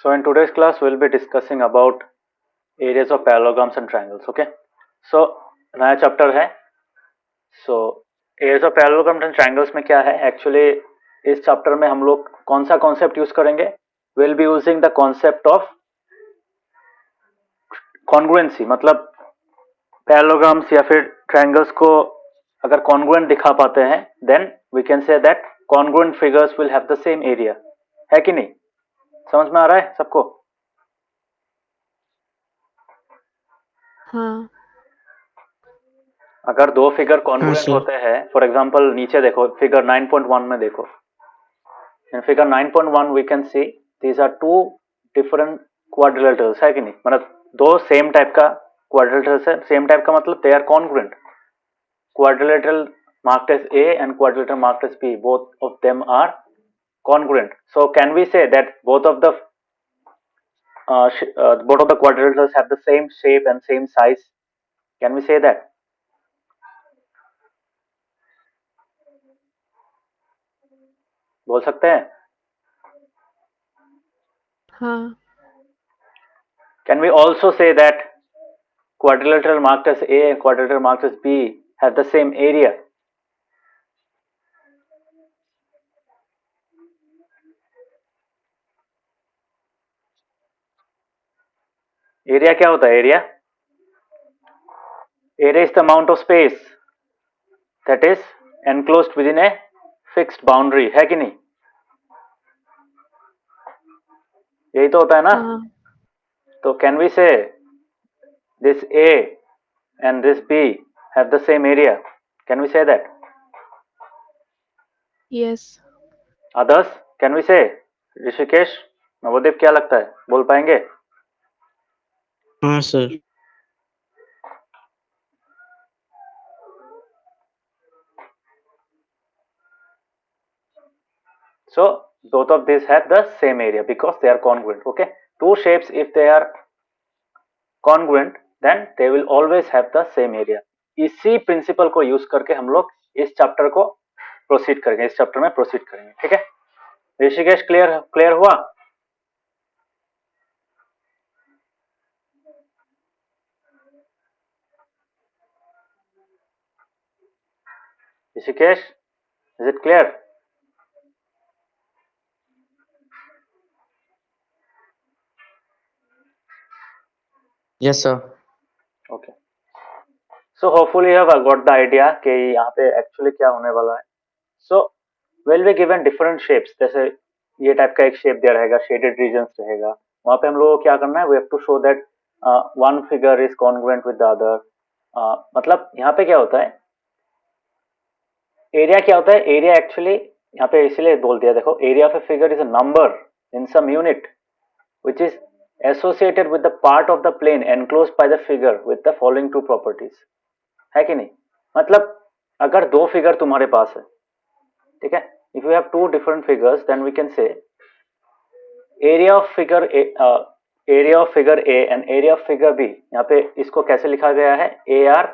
So in today's class, we'll be discussing about areas of parallelograms and triangles. Okay. So नया chapter है. So areas of parallelograms and triangles में क्या है? Actually इस chapter में हम लोग कौन सा कॉन्सेप्ट यूज करेंगे? We'll be using the concept of congruency. मतलब parallelograms या फिर triangles को अगर congruent दिखा पाते हैं, then we can say that congruent figures will have the same area. है कि नहीं? समझ में आ रहा है सबको? हाँ अगर दो फिगर हाँ कॉन्ग्रुएंट सर। होते हैं, फॉर एग्जांपल नीचे देखो फिगर 9.1 में देखो. In figure 9.1 we can see these are two different quadrilaterals. है कि नहीं? मतलब दो सेम टाइप का क्वाड्रिलेटरल्स है. सेम टाइप का मतलब they are congruent. Quadrilateral marked as A and quadrilateral marked as B, both of them are congruent. So can we say that both of the quadrilaterals have the same shape and same size? Can we say that? बोल सकते हैं? हाँ Can we also say that quadrilateral marked as A and quadrilateral marked as B have the same area? Area क्या होता है? Area is the amount of space that is enclosed within a fixed boundary. है कि नहीं? यही तो होता है ना? हाँ तो can we say this A and this B have the same area? Can we say that? Yes Others, can we say? Rishikesh, Navodeep, क्या लगता है? बोल पाएंगे? हाँ sir. So both of these have the same area because they are congruent. Okay, two shapes, if they are congruent, then they will always have the same area. इसी principal को use करके हम लोग इस चैप्टर को proceed करेंगे. इस chapter में प्रोसीड करेंगे. ठीक है ऋषिकेश, क्लियर क्लियर हुआ? Rishikesh, is it clear? Yes sir. Okay. So hopefully have got the idea कि यहाँ पे एक्चुअली क्या होने वाला है. So will be given different shapes. जैसे ये टाइप का एक शेप दिया रहेगा, शेडेड रीजन्स रहेगा. वहां पे हम लोगों को क्या करना है? We have to show that one figure is congruent with the other. मतलब यहाँ पे क्या होता है? एरिया क्या होता है? एरिया एक्चुअली यहाँ पे इसीलिए बोल दिया. देखो, area of a figure is a number in some unit which is associated with the part of the plane enclosed by the figure with the following two properties. है कि नहीं? मतलब अगर दो फिगर तुम्हारे पास है, ठीक है, if you have two different figures, then we can say area of figure A, area of figure A and area of figure B. यहाँ पे इसको कैसे लिखा गया है? AR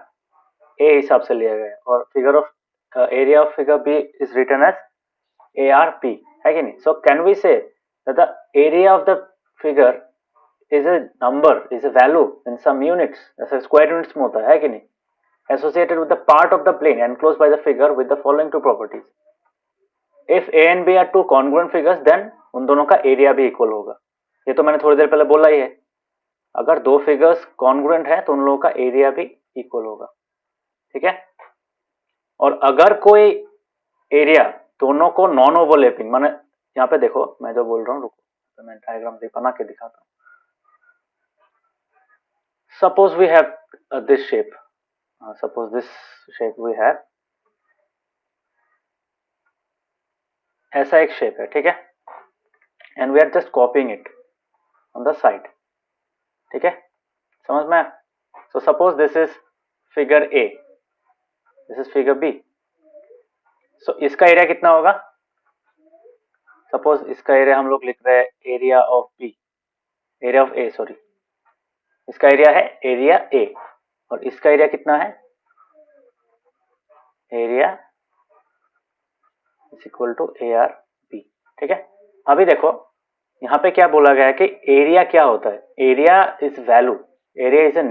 A हिसाब से लिया गया है. और figure of area of figure B is written as ARP. है कि नहीं? So can we say that the area of the figure is a number, is a value in some units, जैसे स्क्वायर यूनिट्स में होता है कि नहीं? Associated with the part of the plane enclosed by the figure with the following two properties. If A and B are two congruent figures, then उन दोनों का area भी इक्वल होगा. ये तो मैंने थोड़ी देर पहले बोला ही है. अगर दो फिगर्स कॉन्ग्रुएंट है तो उन लोगों का एरिया भी इक्वल होगा. ठीक है. और अगर कोई एरिया दोनों को नॉन ओवरलैपिंग, माने यहाँ पे देखो मैं जो बोल रहा हूँ, रुको तो मैं डायग्राम बना के दिखाता हूँ. Suppose we have this shape. Suppose this shape we have. ऐसा एक शेप है. ठीक है. And we are just copying it on the side. ठीक है, समझ में? So suppose this is figure A, this is figure B. So इसका एरिया कितना होगा? सपोज इसका एरिया हम लोग लिख रहे हैं area of B, area of A sorry. इसका एरिया है एरिया ए और इसका एरिया कितना है? Area is equal to A or B. ठीक है. अभी देखो यहाँ पे क्या बोला गया है कि एरिया क्या होता है, area is value, area is a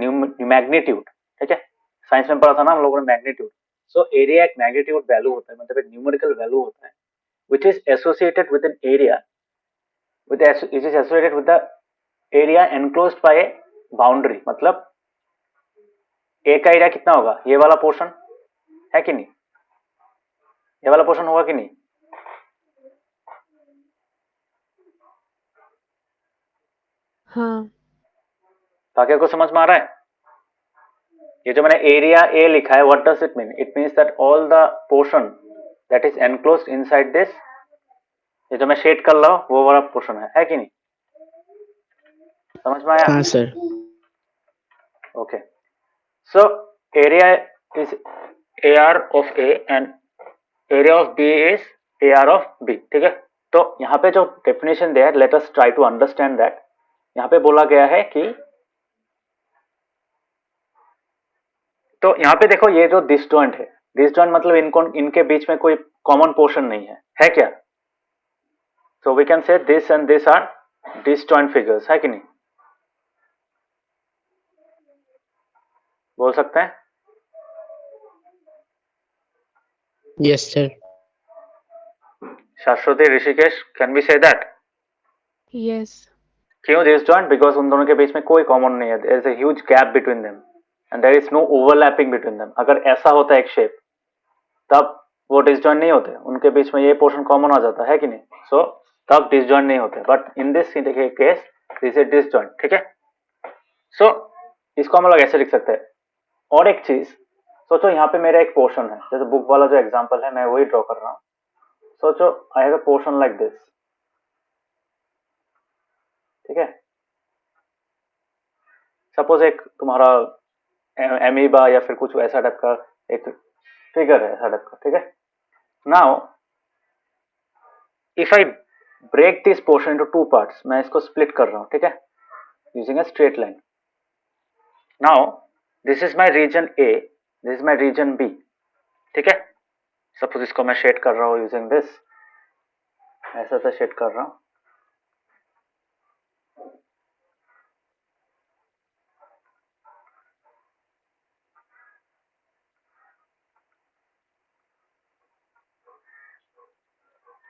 magnitude, ठीक है, साइंस में पढ़ा था ना हम लोगों ने मैग्नीट्यूड। सो एरिया एक मैग्नीट्यूड वैल्यू होता है, मतलब एक न्यूमेरिकल वैल्यू होता है which is associated with an area, it is associated with the area enclosed by a boundary, मतलब ए का एरिया कितना होगा, ये वाला पोर्शन है कि नहीं, ये वाला पोर्शन होगा कि नहीं, हाँ ताकि को समझ में आ रहा है। ये जो मैंने एरिया ए लिखा है, what does it mean, it means that all the portion that is enclosed inside this, ये जो मैं शेड कर रहा हूँ वो वाला पोर्शन है कि नहीं, समझ में आया? हाँ sir. Okay, so area is AR of A and area of B is AR of B, ठीक है। तो यहाँ पे जो डेफिनेशन दिया है, let us try to understand that. यहाँ पे बोला गया है कि, तो यहाँ पे देखो ये जो डिसजॉइंट है, डिसजॉइंट मतलब इनको इनके बीच में कोई कॉमन पोर्शन नहीं है क्या? So we can say this and this are disjoint figures, है कि नहीं, बोल सकते हैं? Yes sir. Shashwati, Rishikesh, can we say that? Yes क्यों डिसजॉइंट? बिकॉज उन दोनों के बीच में कोई कॉमन नहीं है, there is a huge gap between them and there is no overlapping between them. अगर ऐसा होता है एक शेप, तब वो डिसजॉइंट नहीं होते, उनके बीच में ये पोर्शन कॉमन आ जाता है कि नहीं, सो तब डिसजॉइंट नहीं होते। But in this case this is disjoint, ठीक है। सो इसको हम लोग ऐसे लिख सकते हैं। और एक चीज सोचो, यहाँ पे मेरा एक पोर्शन है, जैसे बुक वाला जो एग्जांपल है मैं वही ड्रॉ कर रहा हूँ। सोचो I have a portion like this, ठीक है। सपोज एक तुम्हारा एमीबा या फिर कुछ ऐसा टाइप का एक फिगर है, ऐसा टाइप का, ठीक है। Now if I break this portion into two parts, मैं इसको स्प्लिट कर रहा हूं, ठीक है, using a straight line. Now this is my region A, this is my region B, ठीक है। सपोज इसको मैं शेड कर रहा हूं यूजिंग दिस, ऐसा सा शेड कर रहा हूं।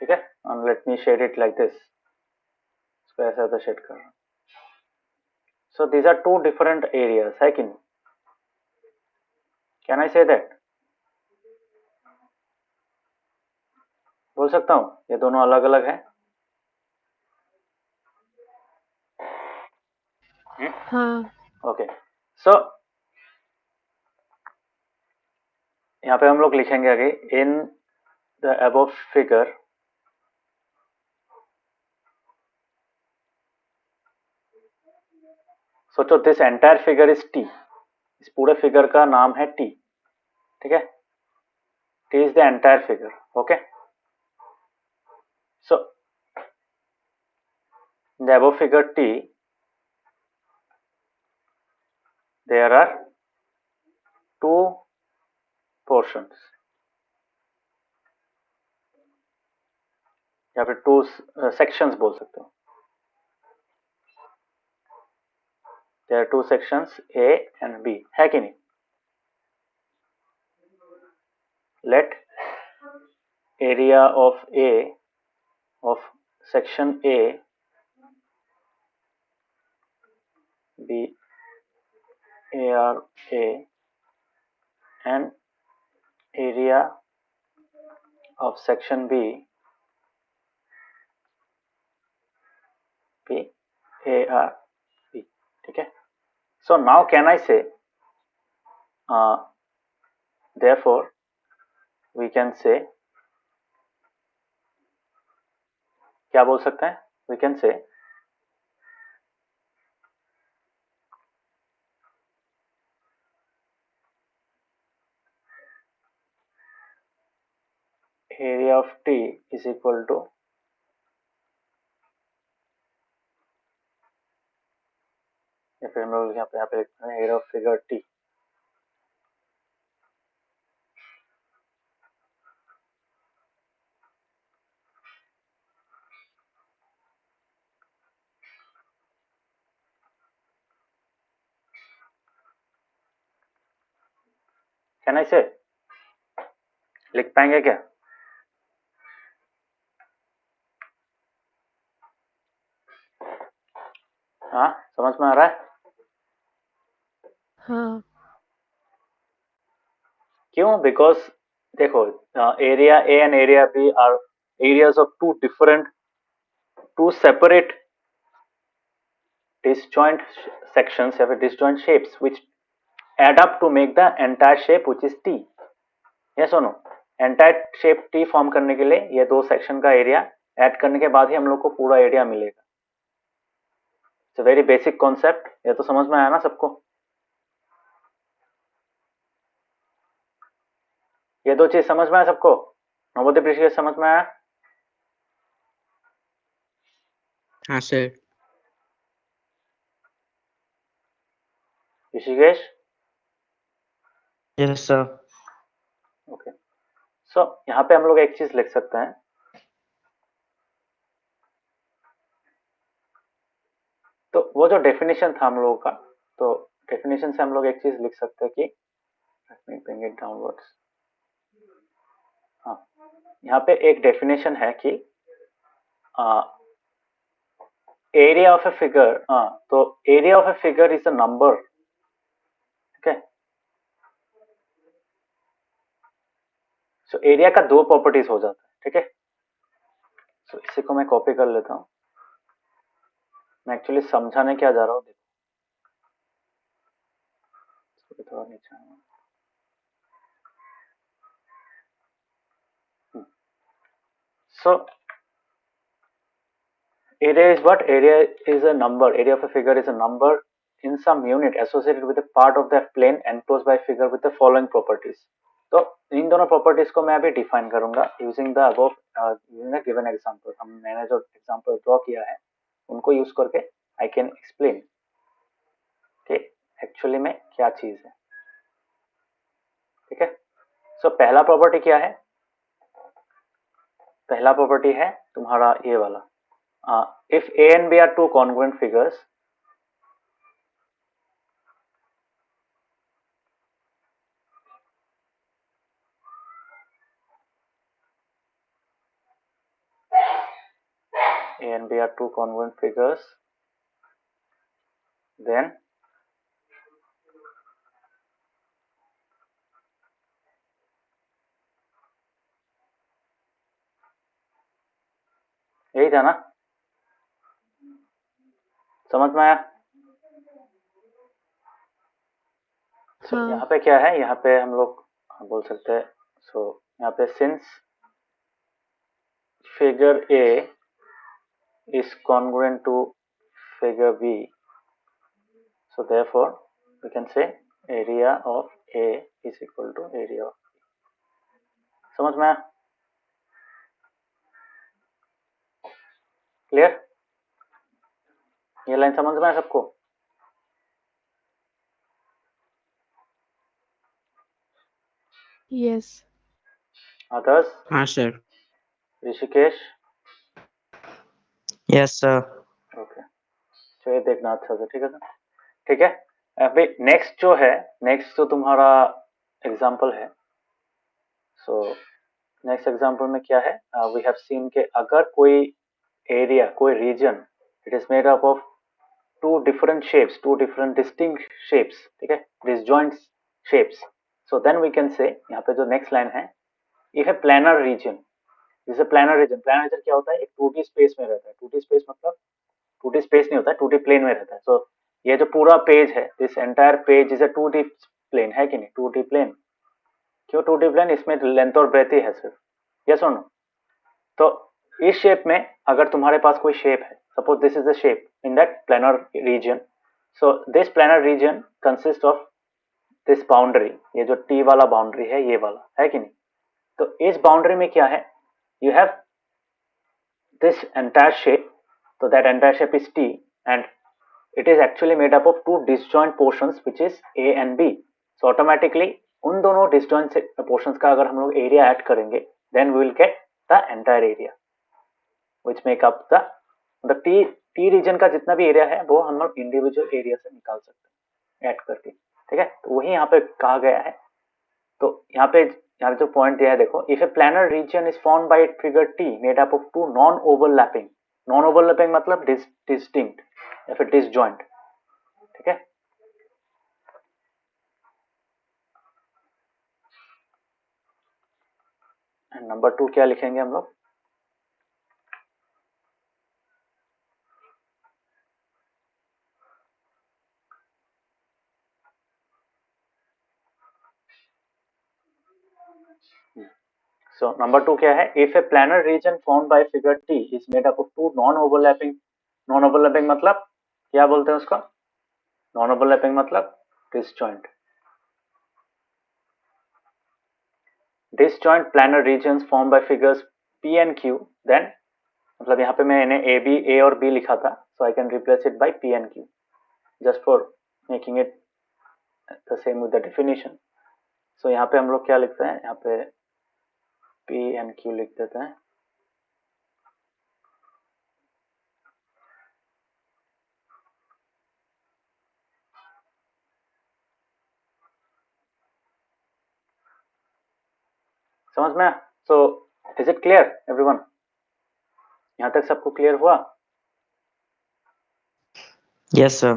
ठीक है, and let me shade it like this, इसको ऐसा ऐसा शेड कर रहा हूं। So these are two different areas, है कि नहीं? Can I say that? बोल सकता हूँ ये दोनों अलग अलग है? हाँ ओके, सो यहाँ पे हम लोग लिखेंगे आगे, इन द अबव फिगर सोचो this entire figure is T, इस पूरे फिगर का नाम है टी, ठीक है। T is the entire figure, okay. So in the above figure T there are two portions, या फिर टू सेक्शंस बोल सकते हो। There are two sections A and B, है कि नहीं? Let area of A of section A be AR A and area of section B be AR B, ठीक है। So now can I say therefore we can say, क्या बोल सकते हैं? We can say area of T is equal to, या फिर हम लोग यहाँ पे लिखते हैं area of figure T, can I से? लिख पाएंगे क्या? हाँ, समझ में आ रहा है? हाँ क्यों? बिकॉज देखो, area A and area B are areas of two separate disjoint sections या फिर disjoint shapes which add up to make the entire shape which is T. yes or no? entire shape T form करने के लिए ये दो section का area add करने के बाद ही हम लोग को पूरा एरिया मिलेगा. It's a very basic concept. ये तो समझ में आया ना सबको? ये दो चीज समझ में आया सबको? नवोदय पृष्ठ समझ में आया? हाँ sir. Rishikesh? Yes sir. Okay. So यहाँ पे हम लोग एक चीज लिख सकते हैं. तो वो जो डेफिनेशन था हम लोगों का, तो डेफिनेशन से हम लोग एक चीज लिख सकते हैं कि let me bring it downwards. हाँ, यहाँ पे एक डेफिनेशन है कि एरिया ऑफ ए फिगर. हाँ, तो area of a figure is a number. ठीक है. सो एरिया का दो प्रॉपर्टीज हो जाता है. ठीक है. सो इसी को मैं कॉपी कर लेता हूँ. मैं एक्चुअली समझाने क्या जा रहा हूँ, देखो. थोड़ा नीचे आना. So area is what? Area is a number. Area of a figure is a number in some unit associated with a part of the plane enclosed by figure with the following properties. तो इन दोनों properties को मैं अभी define करूंगा using the above given example. मैंने जो example draw किया है उनको यूज करके आई कैन एक्सप्लेन कि एक्चुअली में क्या चीज है. ठीक है. सो पहला प्रॉपर्टी क्या है? पहला प्रॉपर्टी है तुम्हारा ये वाला. If A and B are two congruent figures, A and B are two congruent figures, then यही था ना? समझ में आया? So, हाँ यहाँ पे क्या है? यहाँ पे हम लोग बोल सकते हैं. सो यहाँ पे since figure A is congruent to figure B, so therefore we can say area of A is equal to area of B. समझ में आया? क्लियर? ये लाइन समझ में आया सबको? यस आदर्श? हाँ sir. Rishikesh? Yes sir. Okay. तो ये देखना अच्छा से. ठीक है सर. ठीक है. अभी नेक्स्ट जो है, नेक्स्ट जो तुम्हारा एग्जाम्पल है. सो नेक्स्ट एग्जाम्पल में क्या है? वी हैव सीन के अगर कोई एरिया, कोई region, it is made up of two different shapes, two different distinct shapes. ठीक है. Disjoint shapes. So then we can say, यहाँ पे जो नेक्स्ट लाइन है, इफ ए प्लानर रीजन. जैसे प्लानर रीजन, प्लानर रीजन क्या होता है? एक 2D स्पेस में रहता है. 2D स्पेस मतलब 2D स्पेस नहीं होता है, 2D प्लेन में रहता है. सो ये जो पूरा पेज है, this entire page is a 2D plane, है कि नहीं? 2D plane. क्यों 2D प्लेन? इसमें लेंथ और ब्रेथ ही है सिर्फ. यस और नो? तो इस शेप में अगर तुम्हारे पास कोई शेप है, suppose this is the shape in that planar region. So this planar region consist of this boundary. ये जो T वाला बाउंड्री है, ये वाला, है कि नहीं? तो इस बाउंड्री में क्या है? You have this entire shape. So that entire shape is T and it is actually made up of two disjoint portions which is A and B. So automatically उन दोनों disjoint portions का अगर हम लोग area add करेंगे, then we will get the entire area which make up the T region का जितना भी area है वो हम लोग individual area से निकाल सकते हैं add करके. ठीक है. तो वही यहाँ पे कहा गया है. तो यहाँ जो पॉइंट दिया है देखो, if a planar region is formed by figure T made up of two non overlapping मतलब डिस्टिंक्ट या फिर डिसजॉइंट, ठीक है। नंबर 2 क्या लिखेंगे हम लोग? So number 2 क्या है? If a planar region formed by figure T is made up of two non-overlapping मतलब क्या बोलते हैं उसका? Non-overlapping मतलब disjoint. Disjoint planar regions formed by figures P and Q. Then मतलब यहाँ पे मैंने A और B लिखा था, so I can replace it by P and Q, just for making it the same with the definition. So यहाँ पे हम लोग क्या लिखते हैं? यहाँ पे P and Q लिख देते हैं. समझ में? So is it clear everyone? यहाँ तक सबको क्लियर हुआ? Yes, sir.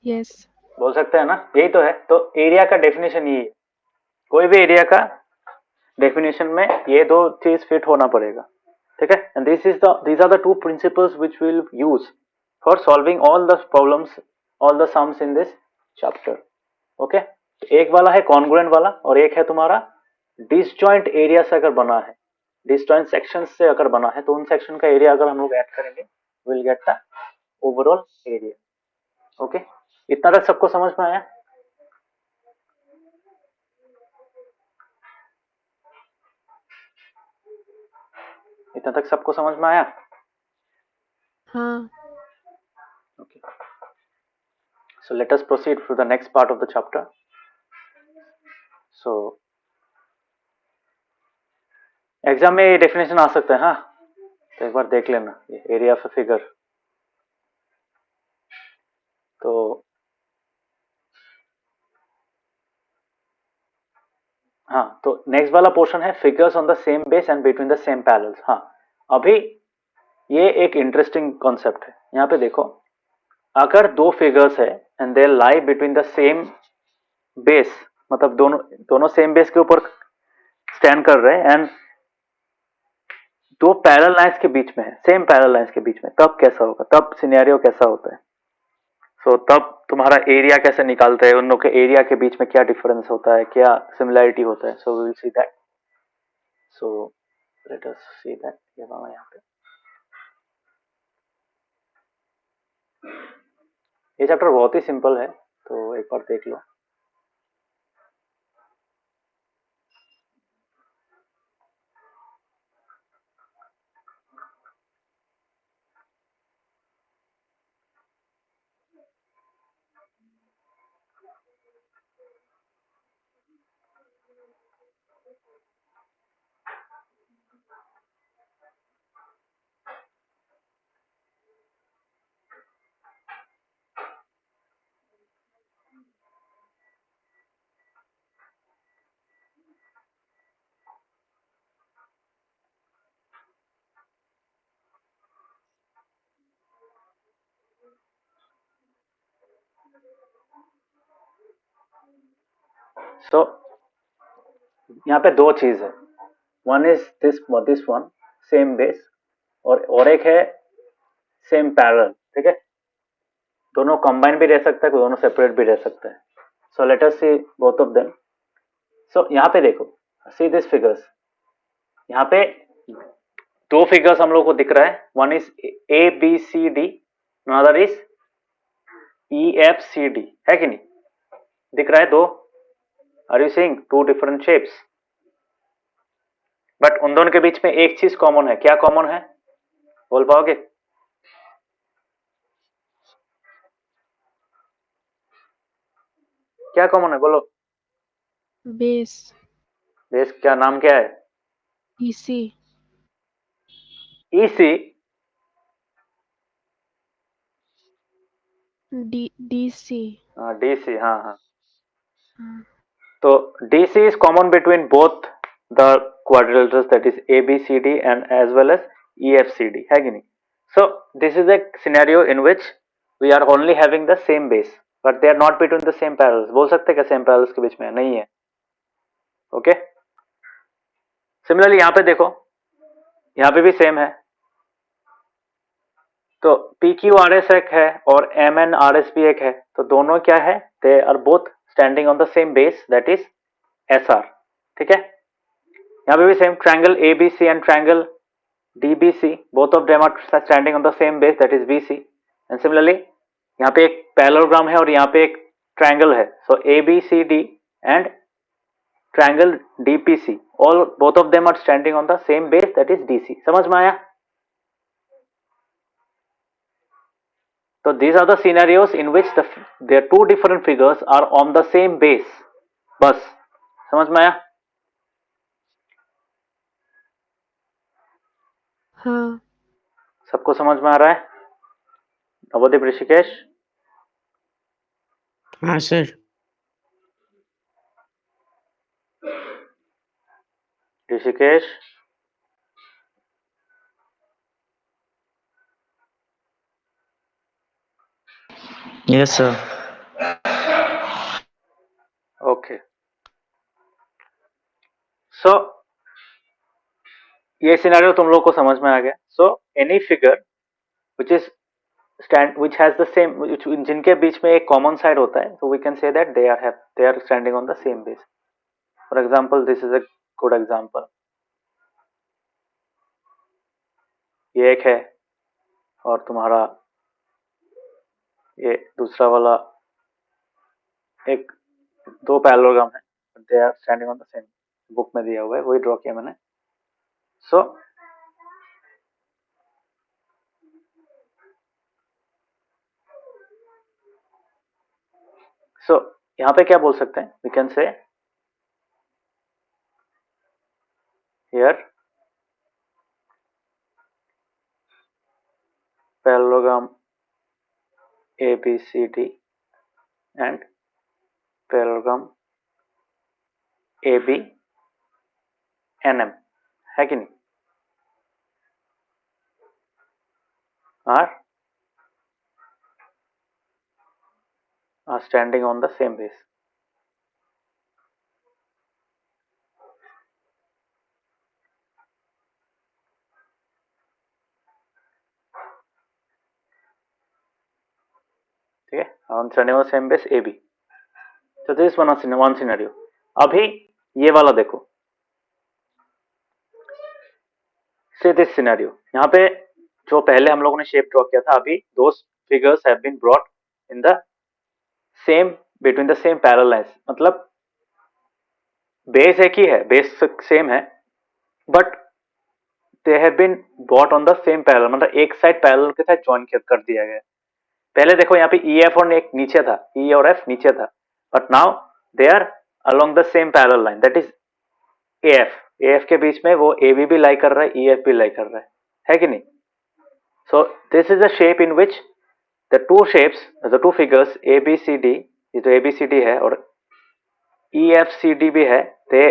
Yes. बोल सकते हैं ना, यही तो है। तो एरिया का डेफिनेशन यही है, कोई भी एरिया का डेफिनेशन में ये दो चीज फिट होना पड़ेगा, ठीक है। And these are the two principles which we'll use for solving all the problems, all the sums in this chapter, okay. एक वाला है कॉन्ग्रुएंट वाला और एक है तुम्हारा डिसजॉइंट एरिया से अगर बना है, डिसजॉइंट सेक्शन से अगर बना है तो उन सेक्शन का एरिया अगर हम लोग ऐड करेंगे will get the overall area, okay. इतना तक सबको समझ में आया? इतना तक सबको समझ में आया? हाँ। Okay. So let us proceed to the next part of the chapter. So exam में ये डेफिनेशन आ सकता है, हाँ, तो एक बार देख लेना ये एरिया ऑफ फिगर। तो हाँ, तो नेक्स्ट वाला पोर्शन है figures on the same base and between the same parallels. हाँ, अभी ये एक इंटरेस्टिंग कॉन्सेप्ट है। यहाँ पे देखो, अगर दो फिगर्स है and they lie between the same base, मतलब दोनों सेम बेस के ऊपर स्टैंड कर रहे हैं एंड दो पैरेलल लाइंस के बीच में है, सेम पैरेलल लाइंस के बीच में, तब कैसा होगा, तब सिनेरियो कैसा होता है? सो तब तुम्हारा एरिया कैसे निकालते हैं, उन लोग के एरिया के बीच में क्या डिफरेंस होता है, क्या सिमिलैरिटी होता है। So we will see that. So let us see that. ये वाला यहाँ पे ये चैप्टर बहुत ही सिंपल है, तो एक बार देख लो। सो यहाँ पे दो चीज है, one is this one same base और एक है सेम पैरेलल, ठीक है। दोनों कंबाइन भी रह सकता है, दोनों सेपरेट भी रह सकता है। So let us see both of them. So यहाँ पे देखो, सी दिस फिगर्स, यहाँ पे दो फिगर्स हम लोग को दिख रहा है, one is A B C D, another is E F C D, है कि नहीं? दिख रहा है दो, are you seeing two different shapes? But उन दोनों के बीच में एक चीज कॉमन है, क्या कॉमन है बोल पाओगे? क्या कॉमन है बोलो? बेस। बेस क्या नाम क्या है? ईसी। ईसी। डीसी। डीसी, हाँ हाँ। हाँ। तो DC is common between both the quadrilaterals, that is ABCD and as well as EFCD, है कि नहीं? So this is a scenario in which we are only having the same base but they are not between the same parallels. बोल सकते हैं क्या same parallels के बीच में नहीं है? ओके सिमिलरली यहाँ पे देखो, यहाँ पे भी सेम है, तो PQRS एक है और MNRS भी एक है, तो दोनों क्या है, they are both standing on the same base that is SR. ठीक है, यहाँ पे भी same triangle ABC and triangle DBC, both of them are standing on the same base that is BC. And similarly यहाँ पे एक parallelogram है और यहाँ पे एक ट्रायंगल है, सो ABCD and triangle DPC, all both of them are standing on the same base that is DC. समझ में आया? So these are the scenarios in which their two different figures are on the same base. बस समझ में आया? हाँ सबको समझ में आ रहा है? नवोदीप, ऋषिकेश? हाँ sir. Rishikesh? Yes sir. Okay. So ये सिनेरियो तुम लोग को समझ में आ गया. So any figure which has the same, जिनके बीच में एक कॉमन साइड होता है, so we can say that they are standing on the same base. For example, this is a good example. ये एक है और तुम्हारा ये दूसरा वाला, एक दो पैरेललोग्राम है, they are standing on the same, book में दिया हुआ है, वही ड्रॉ किया मैंने. सो यहाँ पे क्या बोल सकते हैं, we can say here parallelogram ABCD and parallelogram ABNM, है कि नहीं? are standing on the same base. ठीक है, are standing on the same base AB. So this is one scenario. अभी ये वाला देखो, say this scenario. यहाँ पे जो पहले हम लोगों ने शेप ड्रॉ किया था, अभी those figures have been brought in the same between the same parallel lines. मतलब बेस एक ही है, बेस सेम है, but they have been bought on the same parallel, मतलब एक साइड पैरेलल के साथ ज्वाइन कर दिया गया. पहले देखो यहाँ पे EF और एक नीचे था, E और F नीचे था, but now they are along the same parallel line that is AF के बीच में वो AB भी लाई कर रहा है, EF भी लाई कर रहा है कि नहीं? सो this is a shape in which the two figures ABCD, ये जो ABCD है और EFCD भी है, they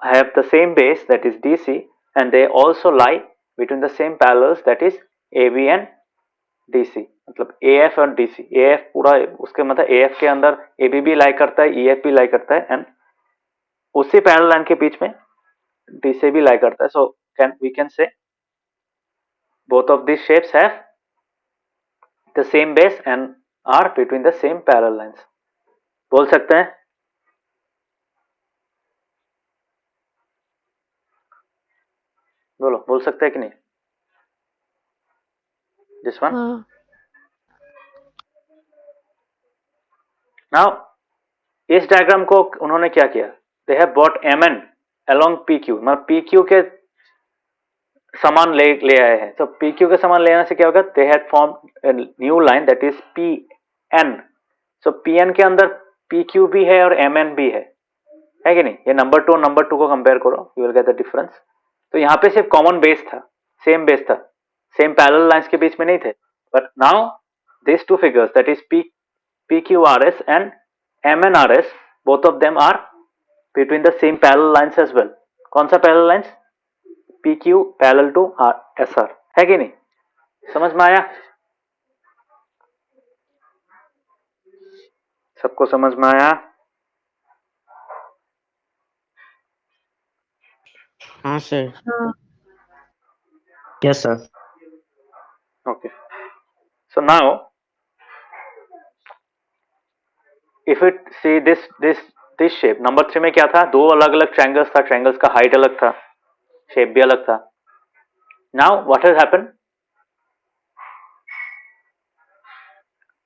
have the same base that is DC and they also lie between the same parallels that is AB and DC. मतलब AF और DC, AF पूरा उसके मतलब AF के अंदर AB भी लाई करता है, EF भी लाई करता है एंड उसी पैरेलल लाइन के बीच में DC भी लाई करता है. So we can say both of these shapes have the same base and are between the same parallel lines. बोल सकते हैं? बोलो, बोल सकते हैं कि नहीं? This one. हाँ नाउ इस डायग्राम को उन्होंने क्या किया, they have bought MN along PQ, मतलब PQ के समान ले आए हैं. तो PQ के समान ले आने से क्या होगा, they had form new line that is PN. So PN के अंदर PQ भी है और MN भी है कि नहीं? ये नंबर 2 और नंबर 2 को कंपेयर करो, you will get the difference. तो यहाँ पे सिर्फ कॉमन बेस था, सेम बेस था, सेम पैरेलल लाइंस के बीच में नहीं थे, but now this two figures that is PQRS and MNRS, both of them are between the same parallel lines as well. कौन सा parallel lines? PQ parallel to SR, है कि नहीं? समझ में आया? सबको समझ में आया? हाँ सर। हाँ yes sir. Okay. So now, if it see this shape, number 3 में क्या था? दो अलग अलग ट्रायंगल्स था, ट्रायंगल्स का हाइट अलग था, शेप भी अलग था. Now what has happened?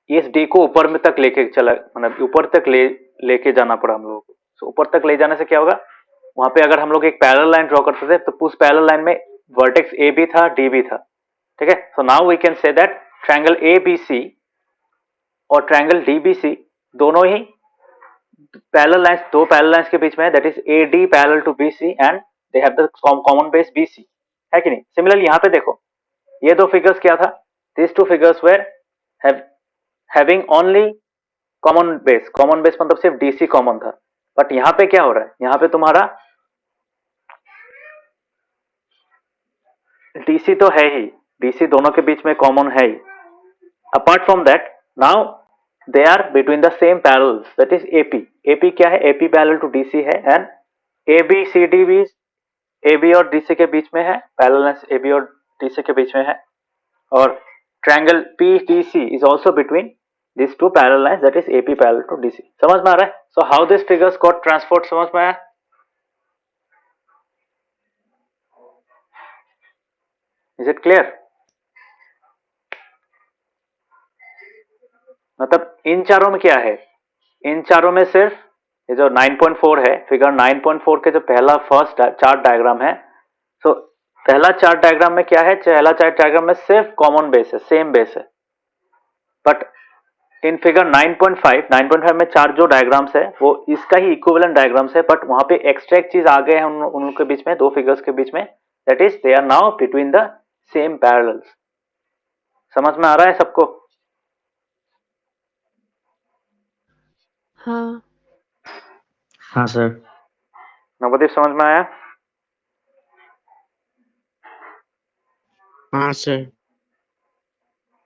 इस डी को ऊपर में तक लेके चला, मतलब ऊपर तक लेके जाना पड़ा हम लोगों को. So, ऊपर तक ले जाने से क्या होगा? वहां पे अगर हम लोग एक पैरेलल लाइन ड्रॉ करते थे तो उस पैरेलल लाइन में वर्टेक्स ए भी था, डी भी था. ठीक है. So now we can say that triangle A B C और ट्रायंगल डी बी सी दोनों ही पैरेलल लाइंस, दो पैरेलल लाइंस के बीच में है, that is A D parallel to B C and they have the common base B C, है कि नहीं? सिमिलरली यहाँ पे देखो, ये दो फिगर्स क्या था? This two figures were having only common base. Common base मतलब सिर्फ डीसी कॉमन था. बट यहाँ पे क्या हो रहा है? यहाँ पे तुम्हारा डीसी तो है ही, डीसी दोनों के बीच में कॉमन है ही. Apart from that, now they are between the same parallels, that is AP. AP क्या है? एपी पैरेलल टू डीसी है and A B C D भी ए बी और डीसी के बीच में है, पैरेलल ए बी और डीसी के बीच में है. और triangle P D C is also between this two parallel lines, that is AP parallel to DC. समझ में आ रहा है? So how this figures got transport, समझ में आया? Is it clear? मतलब इन चारों में क्या है? इन चारों में सिर्फ ये जो 9.4 है, फिगर 9.4 के जो पहला फर्स्ट चार्ट डायग्राम है, तो पहला चार्ट डायग्राम में क्या है? पहला चार्ट डायग्राम में सिर्फ कॉमन बेस है, सेम बेस है. बट इन फिगर 9.5 में चार जो डायग्राम्स है वो इसका ही इक्विवेलेंट डायग्राम्स है, बट वहां पे एक्स्ट्रा एक चीज आ गए हैं उन के बीच में, दो फिगर्स के बीच में, that is they are now between the same parallels. समझ में आ रहा है सबको? हाँ हाँ सर। नवदीप समझ में आया? हाँ sir.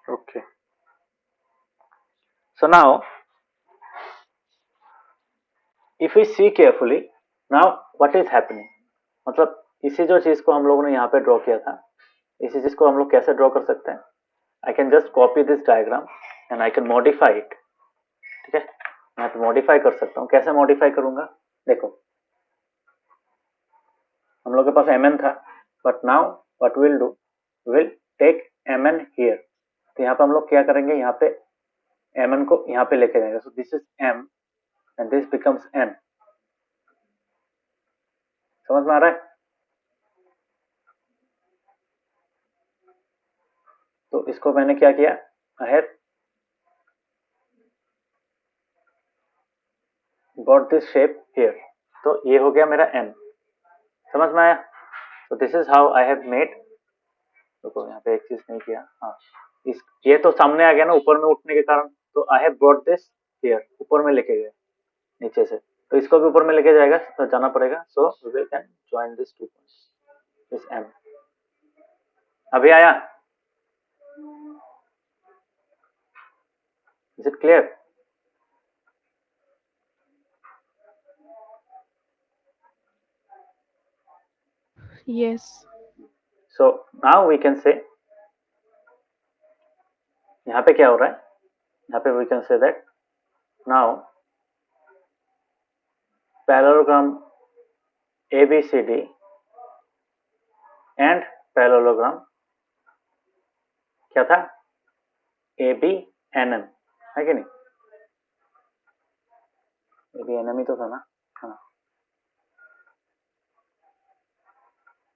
Okay. So now, if we see carefully, now what is happening? मतलब इसी जो चीज को हम लोगों ने यहाँ पे ड्रॉ किया था, इसी चीज को हम लोग कैसे ड्रॉ कर सकते हैं? I can just copy this diagram and I can modify it. ठीक है, मैं यहाँ पे मॉडिफाई कर सकता हूँ. कैसे मॉडिफाई करूंगा? देखो, हम लोग के पास mn था, but now what will do, will take mn here. तो यहाँ पे हम लोग क्या करेंगे? यहाँ पे mn को यहाँ पे लेके जाएंगे. सो this is m and this becomes n. समझ में आ रहा है? तो इसको मैंने क्या किया? I have got this shape here. तो ये हो गया मेरा n. समझ में आया? तो this is how I have made. देखो यहाँ पे एक चीज नहीं किया. हाँ, इस ये तो सामने आ गया ना ऊपर में उठने के कारण. तो I have brought this here, ऊपर में लेके गए नीचे से. तो इसको भी ऊपर में लेके जाएगा, तो जाना पड़ेगा. So we will can join this two points, this m. अभी आया? Is it clear? yes so now we can say, यहाँ पे क्या हो रहा है? यहाँ पे we can say that now parallelogram ABCD and parallelogram क्या था? ABNM, है कि नहीं? ABNM ही तो था ना? हाँ.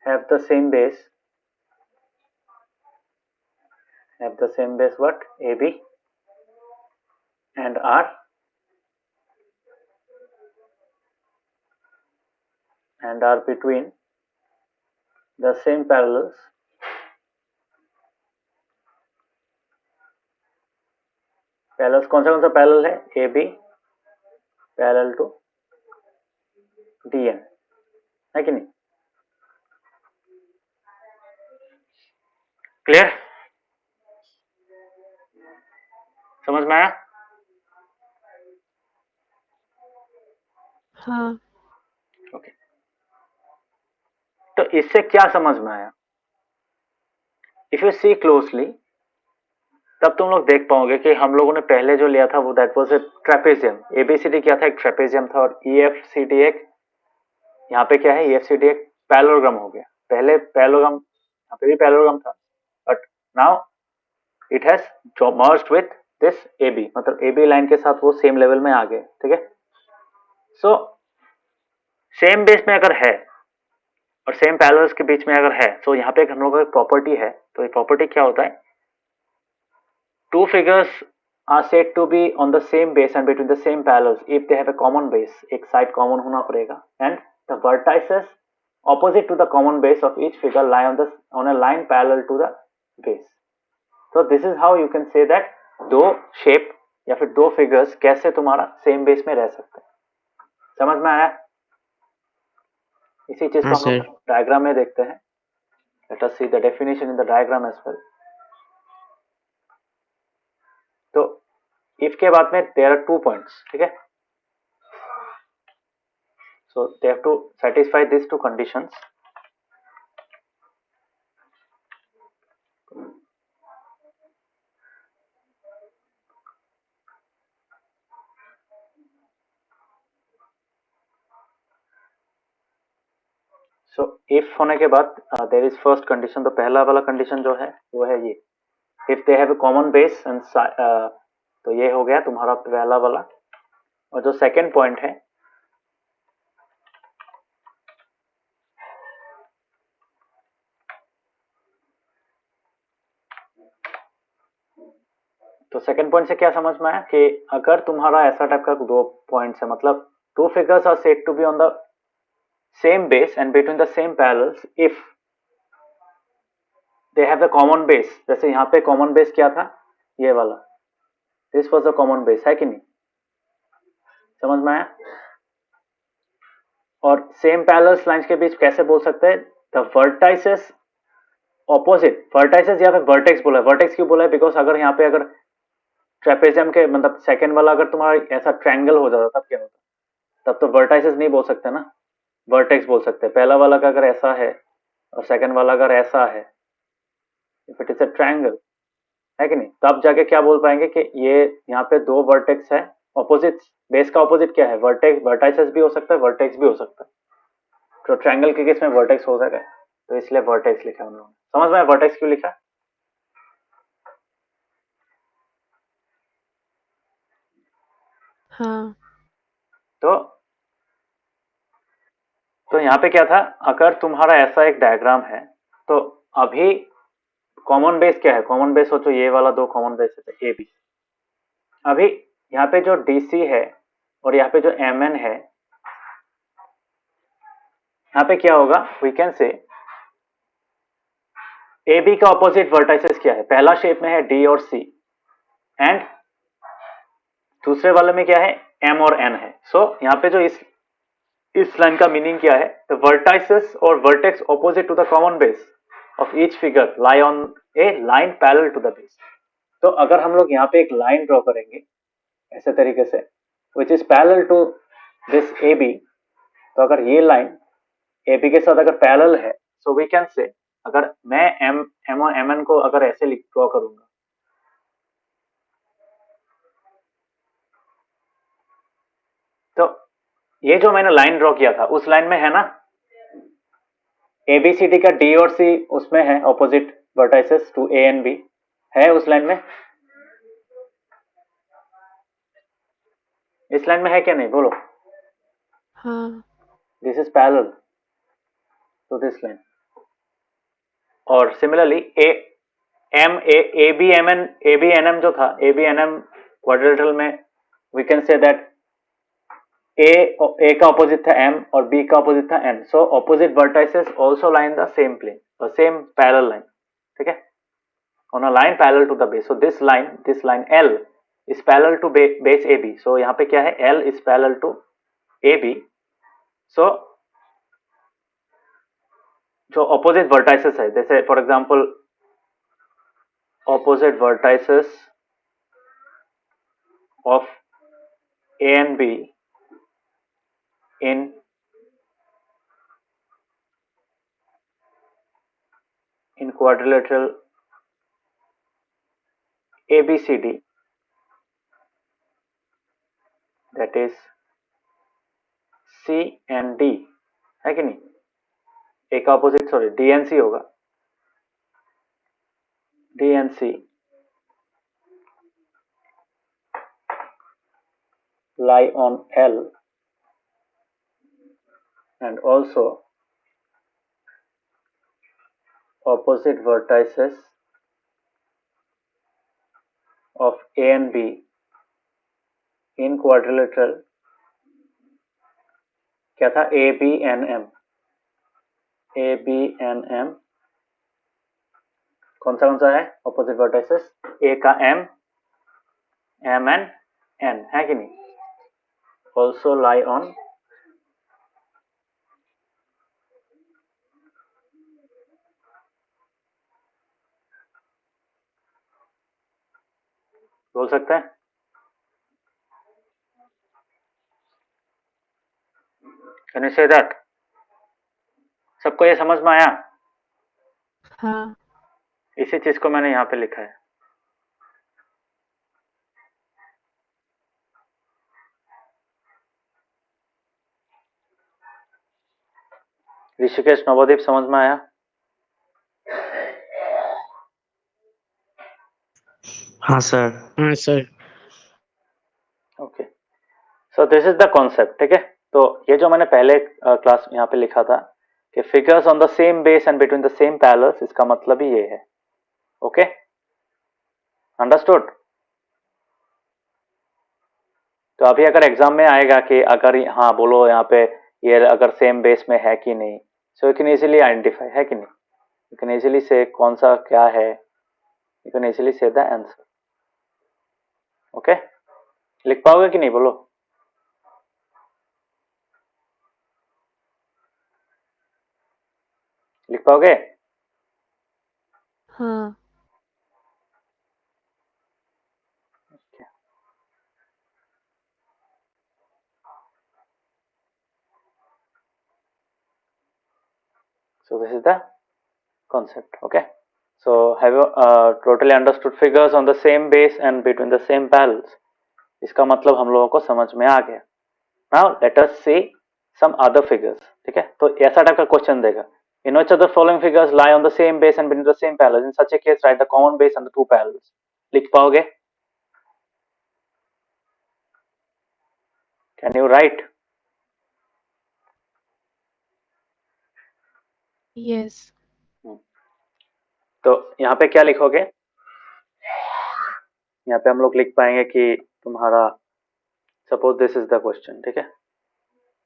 Have the same base, have the same base what? AB and R and are between the same parallels parallels कौन सा पैरेलल है? AB पैरेलल टू DN, है कि नहीं? क्लियर? समझ में आया? हाँ। ओके, तो इससे क्या समझ में आया? इफ यू सी क्लोजली, तब तुम लोग देख पाओगे कि हम लोगों ने पहले जो लिया था वो that was a trapezium. ABCD क्या था? एक ट्रेपेजियम था, और ईएफसीडी एक, यहाँ पे क्या है, ईएफसीडी एक पैरेललोग्राम हो गया। पहले पैरेललोग्राम, यहाँ पे भी पैरेललोग्राम था, but now it has merged with this AB, मतलब एबी लाइन के साथ वो सेम लेवल में आ गए। ठीक है, सो सेम बेस में अगर है और सेम पैरेलल्स के बीच में अगर है, तो यहाँ पे हम लोग का प्रॉपर्टी है। तो ये प्रॉपर्टी क्या होता है? Two figures are said to be on the same base and between the same parallels if they have a common base. एक side common होना पड़ेगा, and the vertices opposite to the common base of each figure lie on a line parallel to the base. So this is how you can say that दो shape या फिर दो figures कैसे तुम्हारा same base में रह सकते हैं। समझ में आया? इसी चीज को हम लोग डायग्राम में देखते हैं। Let us see the definition in the diagram as well. तो इफ के बाद में देयर आर 2 पॉइंट्स, ठीक है? So they have to satisfy this 2 conditions. So if होने के बाद देयर इज फर्स्ट कंडीशन। तो पहला वाला कंडीशन जो है वो है ये, if they have a common base and, तो ये हो गया तुम्हारा पहला वाला। और जो सेकंड पॉइंट है, तो सेकंड पॉइंट से क्या समझ में आया कि अगर तुम्हारा ऐसा टाइप का 2 पॉइंट्स है, मतलब 2 figures are said to be on the same base and between the same parallels if they have the common base. जैसे यहाँ पे कॉमन बेस क्या था? ये वाला, this was the common base, है कि नहीं? समझ में आया? और सेम पैरेलल्स लाइंस के बीच कैसे बोल सकते हैं? द वर्टाइसेस ऑपोजिट, वर्टाइसेस या फिर वर्टेक्स बोला है। वर्टेक्स क्यों बोला है? बिकॉज अगर यहाँ पे अगर ट्रेपेजियम के मतलब सेकंड वाला अगर तुम्हारा ऐसा ट्रायंगल हो जाता तब क्या होता? तब तो वर्टाइसेस नहीं बोल सकते ना, वर्टेक्स बोल सकते हैं। पहला वाला का अगर ऐसा है और सेकंड वाला अगर ऐसा है, if it is a triangle, है कि नहीं, तब जाके क्या बोल पाएंगे कि ये यहाँ पे 2 वर्टेक्स है ऑपोजिट। बेस का ऑपोजिट क्या है? वर्टेक्स, वर्टाइसेस भी हो सकता है, वर्टेक्स भी हो सकता है। तो ट्रायंगल के केस में वर्टेक्स हो सकता है, तो इसलिए वर्टेक्स लिखा हम लोगों ने। समझ में आया वर्टेक्स क्यों लिखा? हाँ। तो यहाँ पे क्या था? अगर तुम्हारा ऐसा एक डायग्राम है, तो अभी कॉमन बेस क्या है? कॉमन बेस सोचो, ये वाला 2 कॉमन बेस है, ए बी। अभी यहाँ पे जो DC है और यहाँ पे जो MN है, यहाँ पे क्या होगा? वी कैन से AB का ऑपोजिट वर्टाइसेस क्या है? पहला शेप में है D और C, एंड दूसरे वाले में क्या है? M और N है। सो यहाँ पे जो इस लाइन का मीनिंग क्या है? द वर्टाइसेस और vertex opposite to the common base of each figure lie on a line parallel to the base. तो अगर हम लोग यहाँ पे एक लाइन ड्रॉ करेंगे ऐसे तरीके से, which is parallel to this AB, तो अगर ये लाइन AB के साथ अगर पैरेलल है, सो वी कैन से, अगर मैं M और MN को अगर ऐसे ड्रॉ करूंगा, तो ये जो मैंने लाइन ड्रॉ किया था उस लाइन में है ना ABCD का D और C, उसमें है opposite vertices to A and B, है उस लाइन में? इस लाइन में है क्या? नहीं, बोलो। हाँ। This is parallel to this line. और सिमिलरली ABNM जो था, ABNM क्वाड्रिलेटरल में we can say that A का ऑपोजिट था M और B का ऑपोजिट था N। So opposite vertices also line the same plane और सेम पैरेलल लाइन, ठीक है, on a line parallel to the base. So this line L is parallel to base AB। सो यहाँ पे क्या है? L is parallel to AB। So जो opposite vertices है, जैसे for example opposite vertices of A and B in quadrilateral ABCD, that is C and D, है कि नहीं? एक opposite, sorry D and C होगा, D and C lie on L and also opposite vertices of A and B in quadrilateral, क्या था? A, B and M, A, B and M, कौन सा है opposite vertices? A का M, M and N, है कि नहीं? Also lie on बोल सकते हैं? Can you say that? सबको ये समझ में आया? हाँ, इसी चीज को मैंने यहाँ पे लिखा है। ऋषिकेश, नवोदीप, समझ में आया? हाँ सर। हाँ sir. Okay, so this is the concept, ठीक है? तो ये जो मैंने पहले क्लास यहाँ पे लिखा था कि figures on the same base and between the same parallels, इसका मतलब ही ये है। Okay, understood? तो अभी अगर एग्जाम में आएगा कि अगर हाँ बोलो यहाँ पे ये अगर सेम बेस में है कि नहीं, so you can easily identify, है कि नहीं? यू कैन इजीली से कौन सा क्या है, यू कैन इजीली से द आंसर। ओके, लिख पाओगे कि नहीं, बोलो? लिख पाओगे? हाँ, So this is the concept. Okay, so have you totally understood figures on the same base and between the same parallels? इसका मतलब हम लोगों को समझ में आ गया। Now let us see some other figures. ठीक है, तो ऐसा टाइप का क्वेश्चन देगा, in which of the following figures lie on the same base and between the same parallels? In such a case write the common base and the two parallels. लिख पाओगे? Can you write? Yes, तो यहाँ पे क्या लिखोगे? यहाँ पे हम लोग लिख पाएंगे कि तुम्हारा, suppose this is the question, ठीक है?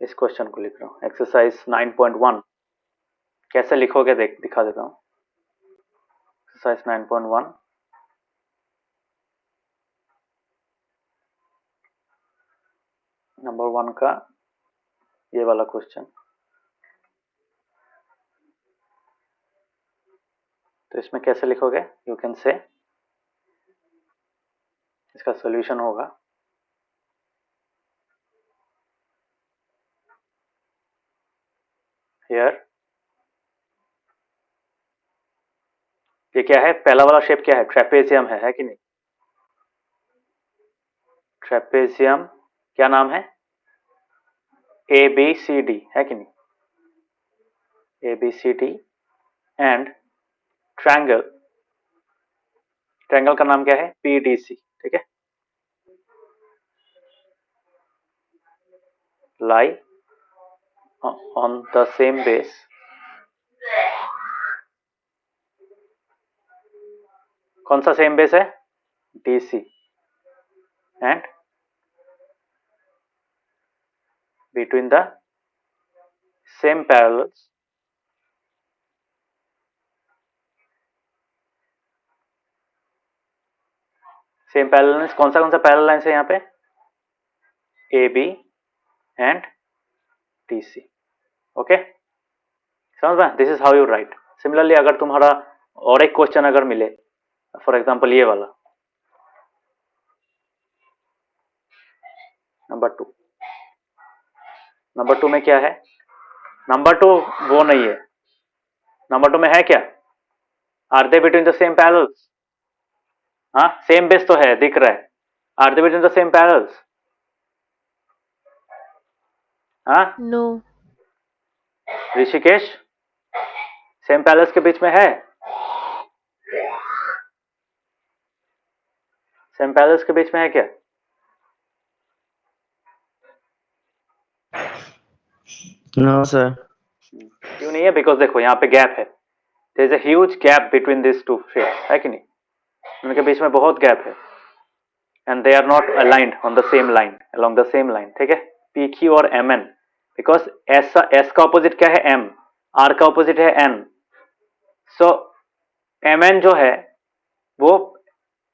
इस क्वेश्चन को लिख रहा हूँ, एक्सरसाइज 9.1। कैसे लिखोगे देख दिखा देता हूँ। एक्सरसाइज 9.1, नंबर 1 का ये वाला क्वेश्चन। तो इसमें कैसे लिखोगे? यू कैन से, इसका सॉल्यूशन होगा हियर। ये क्या है? पहला वाला शेप क्या है? ट्रेपेजियम है कि नहीं? ट्रेपेजियम क्या नाम है? ए बी सी डी, है कि नहीं? A B C D and triangle, triangle का नाम क्या है? पी डी सी, ठीक है? Lie on the same base कौन सा सेम बेस है? D C and between the same parallels same parallel lines, कौन सा पैरेलल लाइंस है यहाँ पे? A B and D C. Okay, समझ में? This is how you write. Similarly अगर तुम्हारा और एक क्वेश्चन अगर मिले, फॉर एग्जाम्पल ये वाला नंबर टू में क्या है? नंबर टू वो नहीं है. नंबर टू में है क्या? Are they between the same parallels? हाँ, सेम बेस तो है, दिख रहा है. Are they between the same parallels? हाँ, No. ऋषिकेश, सेम पैरेलल्स के बीच में है? सेम पैरेलल्स के बीच में है क्या? No, sir. क्यों नहीं है? बिकॉज देखो यहाँ पे गैप है. There is a huge gap between this two shapes, है कि नहीं? उनके बीच में बहुत गैप है. And they are not aligned on the same line, along the same line. ठीक है? पी क्यू और एम एन, बिकॉज एस का ऑपोजिट क्या है? एम. आर का ऑपोजिट है एन. सो एम एन जो है वो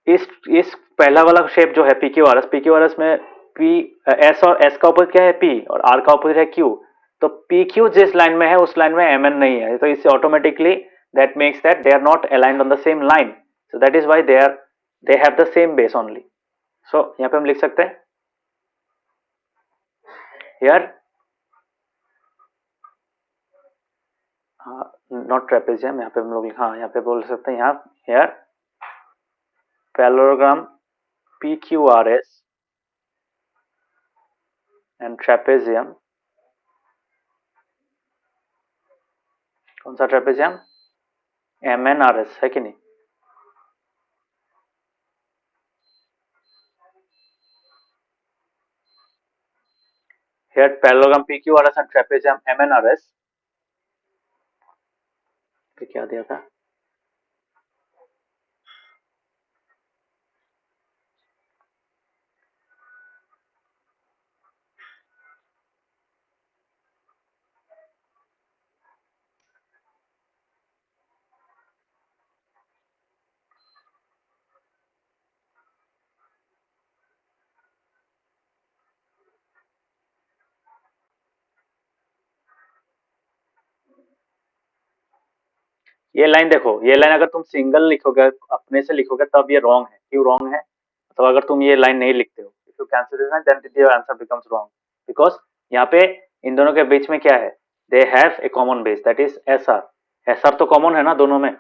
इस पहला वाला शेप जो है पी क्यू आर एस में पी एस और एस का ऑपोजिट क्या है? पी. और आर का ऑपोजिट है क्यू. तो पी क्यू जिस लाइन में है उस लाइन में एम एन नहीं है. तो इससे automatically that makes that they are not aligned on the same line. So that is why they have the same base only. So यहाँ पे हम लिख सकते हैं हियर, नॉट ट्रेपेजियम. यहाँ पे हम लोग हाँ यहाँ पे बोल सकते हैं यहाँ here parallelogram PQRS and trapezium. कौन सा ट्रेपेजियम? MNRS, है कि नहीं? Here parallelogram PQRS and trapezium MNRS. क्या दिया था? ये लाइन देखो, ये लाइन अगर तुम सिंगल लिखोगे, अपने से लिखोगे तब ये रॉन्ग है. क्यों रॉन्ग है? तो अगर तुम ये लाइन नहीं लिखते हो, if you cancel this line then your answer becomes wrong. Because यहाँ पे इन दोनों के बीच में क्या है? They have a common base, that is S R. S R तो कॉमन है ना दोनों में.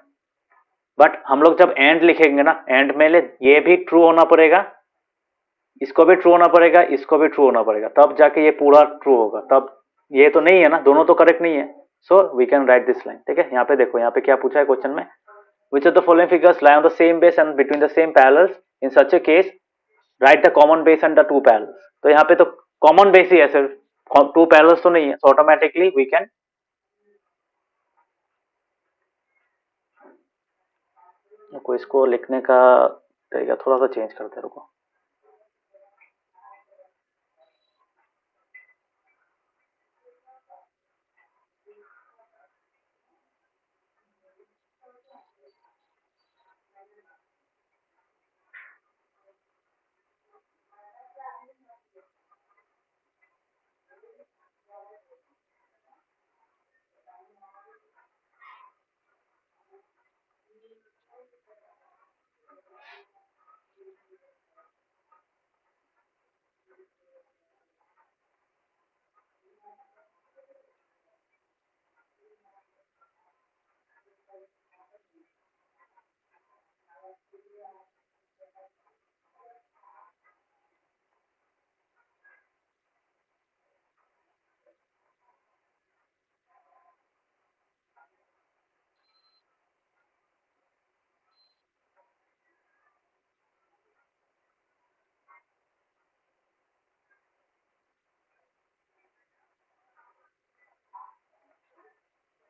बट हम लोग जब एंड लिखेंगे ना, एंड में ये भी ट्रू होना पड़ेगा, इसको भी ट्रू होना पड़ेगा, इसको भी ट्रू होना पड़ेगा, तब जाके ये पूरा ट्रू होगा. तब ये तो नहीं है ना, दोनों तो करेक्ट नहीं है. So we can write this line. ठीक है? यहाँ पे देखो, यहाँ पे क्या पूछा है क्वेश्चन में? Which of the following figures lie on the same base and between the same parallels? In such A case right the common base and the two parallels. तो यहाँ पे तो कॉमन बेस ही है, सिर्फ टू पैरेलल्स तो नहीं है. So automatically we can को इसको लिखने का तरीका थोड़ा सा चेंज करते हैं. रुको,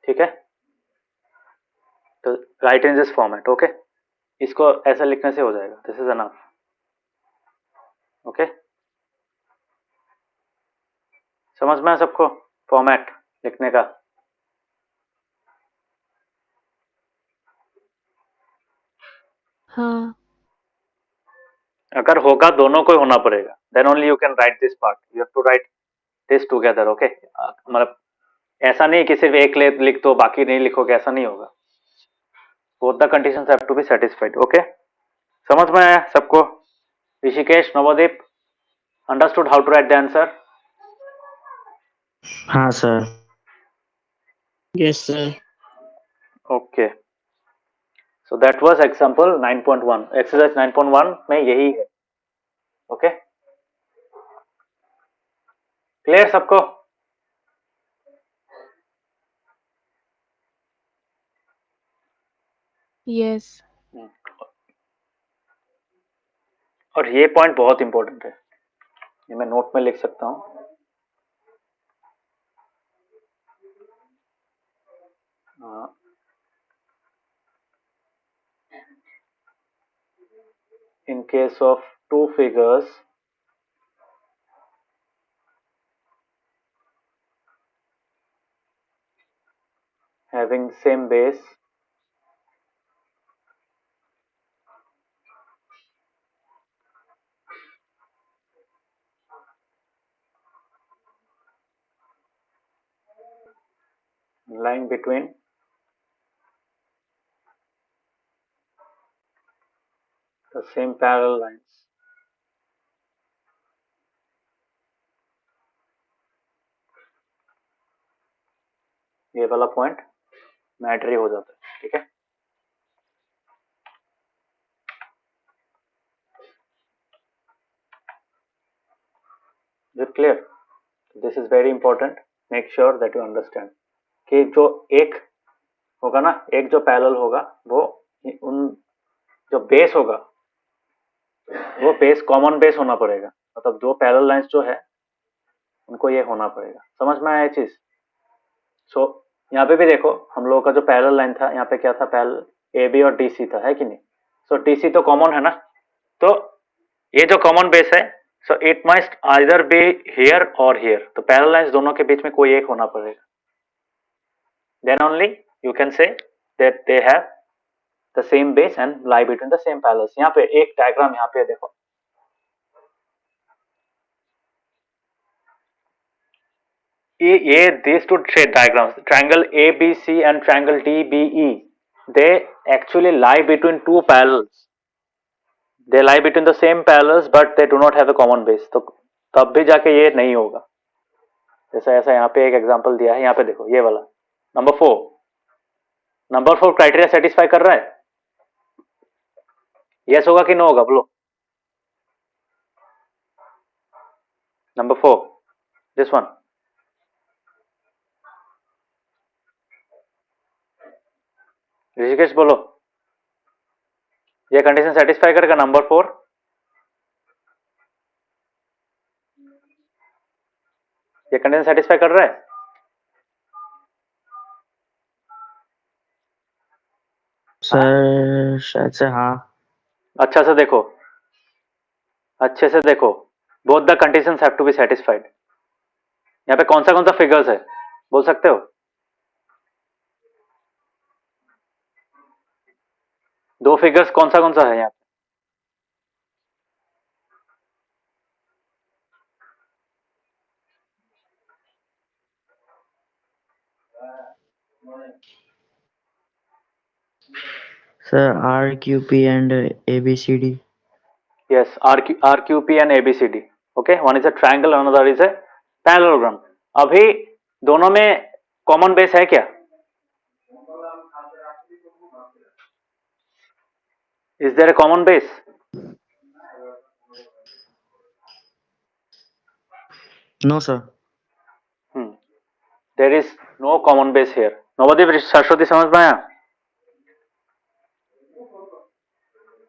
ठीक है? तो right in this format. Okay, इसको ऐसा लिखने से हो जाएगा. This is enough. ओके, समझ में है सबको फॉर्मेट लिखने का? हाँ. अगर होगा, दोनों को होना पड़ेगा, then only you can write this part. You have to write this together. Okay, मतलब ऐसा नहीं कि सिर्फ एक लिख दो बाकी नहीं लिखोगे, ऐसा नहीं होगा. Both the conditions have to be satisfied. Okay, समझ में आया सबको? Rishikesh, Navdeep, understood how to write the answer? हाँ sir. Yes sir. Okay, so that was example 9.1. Exercise 9.1 में यही है. ओके, क्लियर सबको? Yes. और ये पॉइंट बहुत इंपॉर्टेंट है, ये मैं नोट में लिख सकता हूँ. In case of two figures having same base, lying between the same parallel lines, ये वाला पॉइंट मैटरी हो जाता है. ठीक है, is it clear? This is very important. Make sure that you understand कि जो एक होगा ना, एक जो पैरेलल होगा वो उन जो बेस होगा वो बेस कॉमन बेस होना पड़ेगा. मतलब दो पैरेलल लाइंस जो है उनको ये होना पड़ेगा. समझ में आया ये चीज? सो यहाँ पे भी देखो, हम लोगों का जो पैरेलल लाइन था, यहाँ पे क्या था, पैरेलल ए बी और डी सी था, है कि नहीं? सो डी सी तो कॉमन है ना, तो ये जो कॉमन बेस है, so it must either be here और हियर. तो पैरेलल लाइंस दोनों के बीच में कोई एक होना पड़ेगा. Then only you can say that they have the same base and lie between the same parallels. यहाँ पे एक डायग्राम यहाँ पे देखो, ये these two diagrams, triangle ABC and triangle DBE, they actually lie between two parallels. They lie between the same parallels but they do not have a common base. तो तब भी जाके ये नहीं होगा. जैसा ऐसा यहाँ पे एक एग्जांपल दिया है, यहाँ पे देखो ये वाला नंबर 4. नंबर 4 क्राइटेरिया सेटिस्फाई कर रहा है? यस होगा कि नो होगा बोलो? Number 4, this one. ऋषिकेश बोलो, ये कंडीशन सेटिस्फाई करेगा नंबर 4? ये कंडीशन सेटिस्फाई कर रहा है? सर शायद से हाँ. अच्छा से देखो, अच्छे से देखो, both the conditions have to be satisfied. यहाँ पे कौन सा फिगर्स है बोल सकते हो? दो फिगर्स कौन सा है यहाँ पे? Sir, RQP and ABCD. Yes, RQP and ABCD. Okay, one is a triangle, another is a parallelogram. अभी दोनों में कॉमन बेस है क्या? Is there a common base? No sir. There is no common base here. Navdeep, Saraswati, समझ में आया?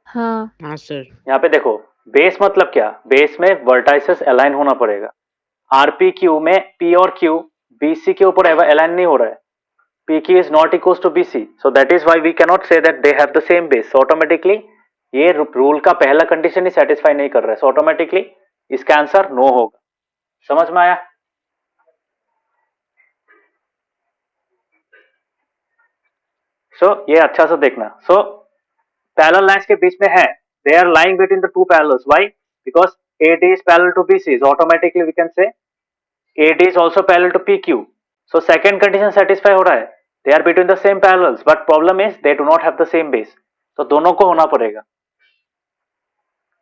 हाँ. हाँ सर. यहाँ पे देखो, बेस मतलब क्या? बेस में वर्टाइसेस अलाइन होना पड़ेगा. RPQ में P और Q BC के ऊपर अलाइन नहीं हो रहा है. PQ is not equals to BC, so that is why we cannot say that they have the same base. So automatically ये रूल का पहला कंडीशन ही सेटिस्फाई नहीं कर रहा है, so automatically इसका आंसर नो होगा. समझ में आया? सो ये अच्छा से देखना. सो पैरेलल लाइंस के बीच में है, they are lying between the two parallels. Why? Because AD is parallel to BC, so automatically we can say AD is also parallel to PQ. So second condition satisfy हो रहा है, they are between the same parallels, but problem is they do not have the same base, तो दोनों को होना पड़ेगा।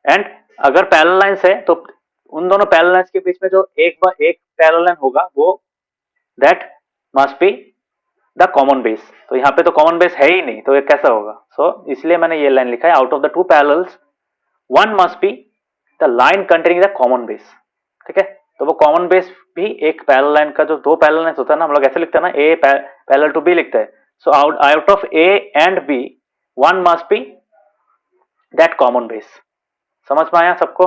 And अगर parallel lines है तो उन दोनों पैरेलल लाइंस के बीच में जो एक पैरेलल लाइन होगा वो that must be the common base. तो यहाँ पे तो कॉमन बेस है ही नहीं, तो ये कैसा होगा? सो इसलिए मैंने ये लाइन लिखा है, out of the two parallels one must be the line containing the common base. ठीक है, तो वो कॉमन बेस भी एक पैरेलल लाइन का, जो दो पैरेलल लाइन होता है ना, हम लोग ऐसे लिखते हैं ना, ए पैरेलल टू बी लिखते हैं। So out of A and B one must be that common base. समझ में आया सबको?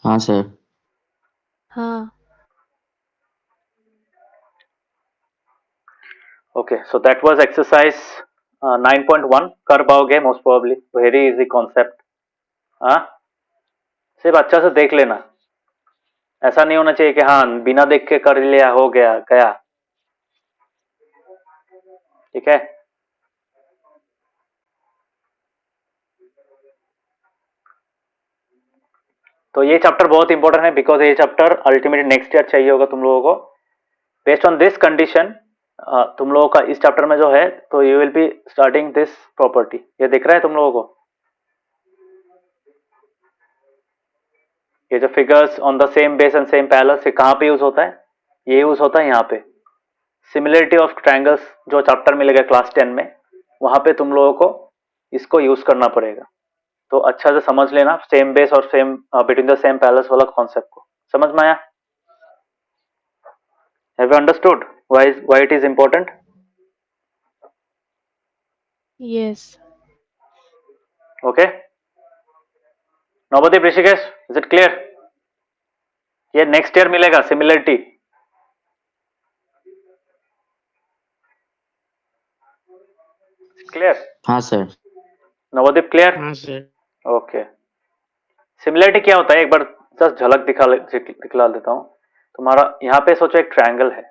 हाँ सर। हाँ। Okay, so that was exercise 9.1. कर पाओगे most probably, very easy concept. हाँ, सिर्फ अच्छा से देख लेना, ऐसा नहीं होना चाहिए कि हाँ बिना देख के कर लिया हो गया गया। ठीक है, तो ये चैप्टर बहुत इंपॉर्टेंट है, बिकॉज ये चैप्टर अल्टीमेटली नेक्स्ट ईयर चाहिए होगा तुम लोगों को। बेस्ड ऑन दिस कंडीशन तुम लोगों का इस चैप्टर में जो है, तो you will be starting this property. ये दिख रहा है तुम लोगों को? ये जो figures on the same base and same parallel से कहाँ पे यूज होता है? ये यूज होता है यहाँ पे, सिमिलरिटी ऑफ ट्रायंगल्स जो चैप्टर मिलेगा क्लास 10 में, वहां पे तुम लोगों को इसको यूज करना पड़ेगा। तो अच्छा से समझ लेना, सेम बेस और same between the same parallels वाला कॉन्सेप्ट को। समझ में आया? Have you understood why it is important? Yes. Okay, Navdeep, Rishikesh, is it clear? ये नेक्स्ट ईयर मिलेगा सिमिलरिटी। क्लियर? हाँ सर। नवदीप क्लियर? हाँ सर। ओके, सिमिलरिटी क्या होता है एक बार जस्ट झलक दिखला देता हूँ। तुम्हारा यहाँ पे सोचो एक ट्रायंगल है,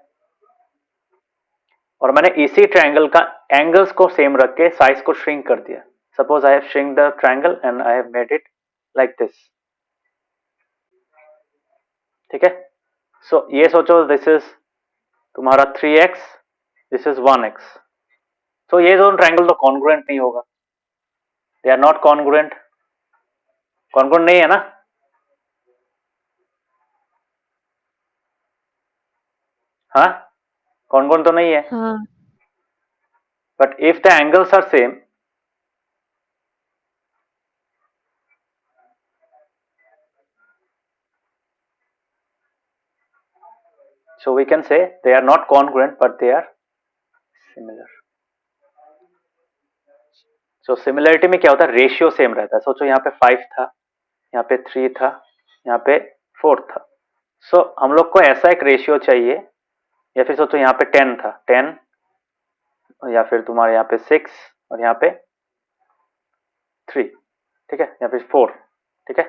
और मैंने इसी ट्रायंगल का एंगल्स को सेम रख के साइज को श्रिंक कर दिया। Suppose I have shrink the triangle and I have made it like this. ठीक है, सो ये सोचो दिस इज तुम्हारा 3x, दिस इज 1x। तो ये दोनों ट्रायंगल तो कॉन्ग्रुएंट नहीं होगा, they are not congruent. Congruent नहीं है ना? हाँ, कॉन्ग्रुएंट तो नहीं है। हाँ। But if the angles are same, so we can say they are not congruent but they are similar. so similarity में क्या होता है? रेशियो सेम रहता है। सोचो यहाँ पे 5 था, यहाँ पे 3 था, यहाँ पे 4 था। सो हम लोग को ऐसा एक रेशियो चाहिए, या फिर सोचो यहाँ पे 10 था, 10, या फिर तुम्हारे यहाँ पे 6 और यहाँ पे 3। ठीक है, यहाँ पे 4। ठीक है,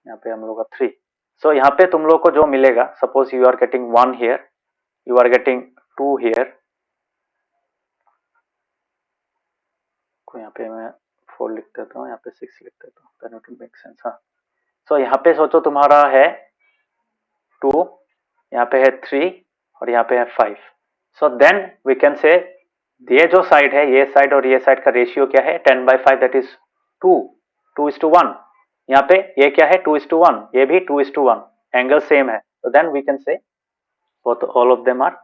यहाँ पे हम लोग का 3। सो यहाँ पे तुम लोग को जो मिलेगा, suppose you are getting 1 here, you are getting 2 here, को यहाँ पे मैं 4 लिख देता हूँ, यहाँ पे 6 लिख देता हूँ, then it will make sense. हाँ, सो यहाँ पे सोचो तुम्हारा है 2, यहाँ पे है 3 और यहाँ पे है 5। सो देन वी कैन से ये जो साइड है, ये साइड और ये साइड का रेशियो क्या है? 10/5, दैट इज 2:1। यहाँ पे ये क्या है? 2:1, ये भी 2:1, एंगल सेम है। तो then we can say both all of them are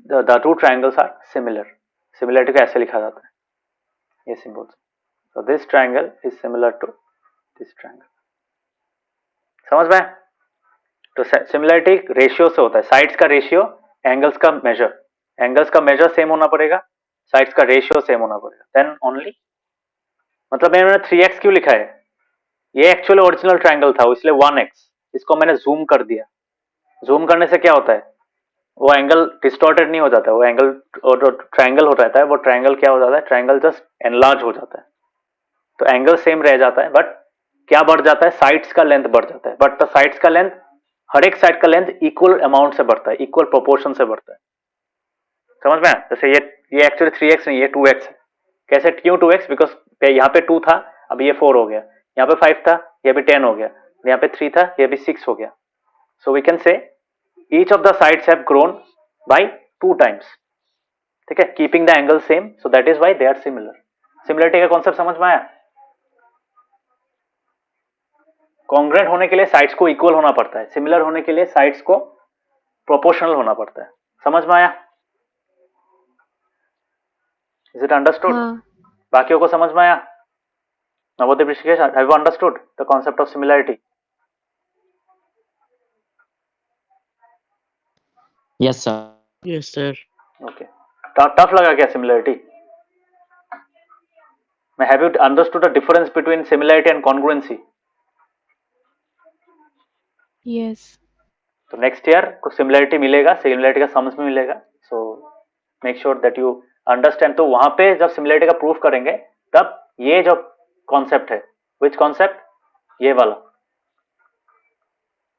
the two triangles are similar. Similarity को ऐसे लिखा जाता है, ये symbol. So this triangle is similar to this triangle. समझ में? तो सिमिलरिटी रेशियो से होता है, साइड्स का रेशियो, एंगल्स का मेजर। एंगल्स का मेजर सेम होना पड़ेगा, साइड्स का रेशियो सेम होना पड़ेगा, देन ओनली। मतलब मैंने 3x क्यों लिखा है? ये एक्चुअली ओरिजिनल ट्रायंगल था, इसलिए 1x, इसको मैंने जूम कर दिया। जूम करने से क्या होता है? वो एंगल डिस्टॉर्टेड नहीं हो जाता, वो एंगल और जो ट्रायंगल हो जाता है, वो ट्रायंगल क्या हो जाता है? ट्रायंगल जस्ट एनलार्ज हो जाता है। तो एंगल सेम रह जाता है, बट क्या बढ़ जाता है? साइड्स का लेंथ बढ़ जाता है। बट द साइड्स का लेंथ, हर एक साइड का लेंथ इक्वल अमाउंट से बढ़ता है, इक्वल प्रोपोर्शन से बढ़ता है। समझ में? जैसे ये एक्चुअली 3x नहीं, ये 2x है। कैसे? क्यों 2x? बिकॉज यहाँ पे 2 था, अब ये 4 हो गया। यहाँ पे 5 था, ये भी 10 हो गया, यहाँ पे 3 था, ये भी 6 हो गया. So we can say each of the sides have grown by 2 times. ठीक है, keeping the angle same, so that is why they are similar. Similarity का कॉन्सेप्ट समझ में आया? कॉन्ग्रुएंट होने के लिए साइड्स को इक्वल होना पड़ता है, सिमिलर होने के लिए साइड्स को प्रोपोर्शनल होना पड़ता है. समझ में आया? Is it understood? हाँ. बाकियों को समझ में आया? Navodaya Rishikesh, have you understood the concept of similarity? Yes, sir. Yes, sir. Okay. Tough लगा क्या similarity? Have you understood the difference between similarity and congruency? Yes. तो नेक्स्ट ईयर को सिमिलरिटी मिलेगा, सिमिलरिटी का सम्स भी मिलेगा. So make sure that you understand. तो वहां पे जब सिमिलरिटी का प्रूफ करेंगे तब ये जो कॉन्सेप्ट है, विच कॉन्सेप्ट? ये वाला,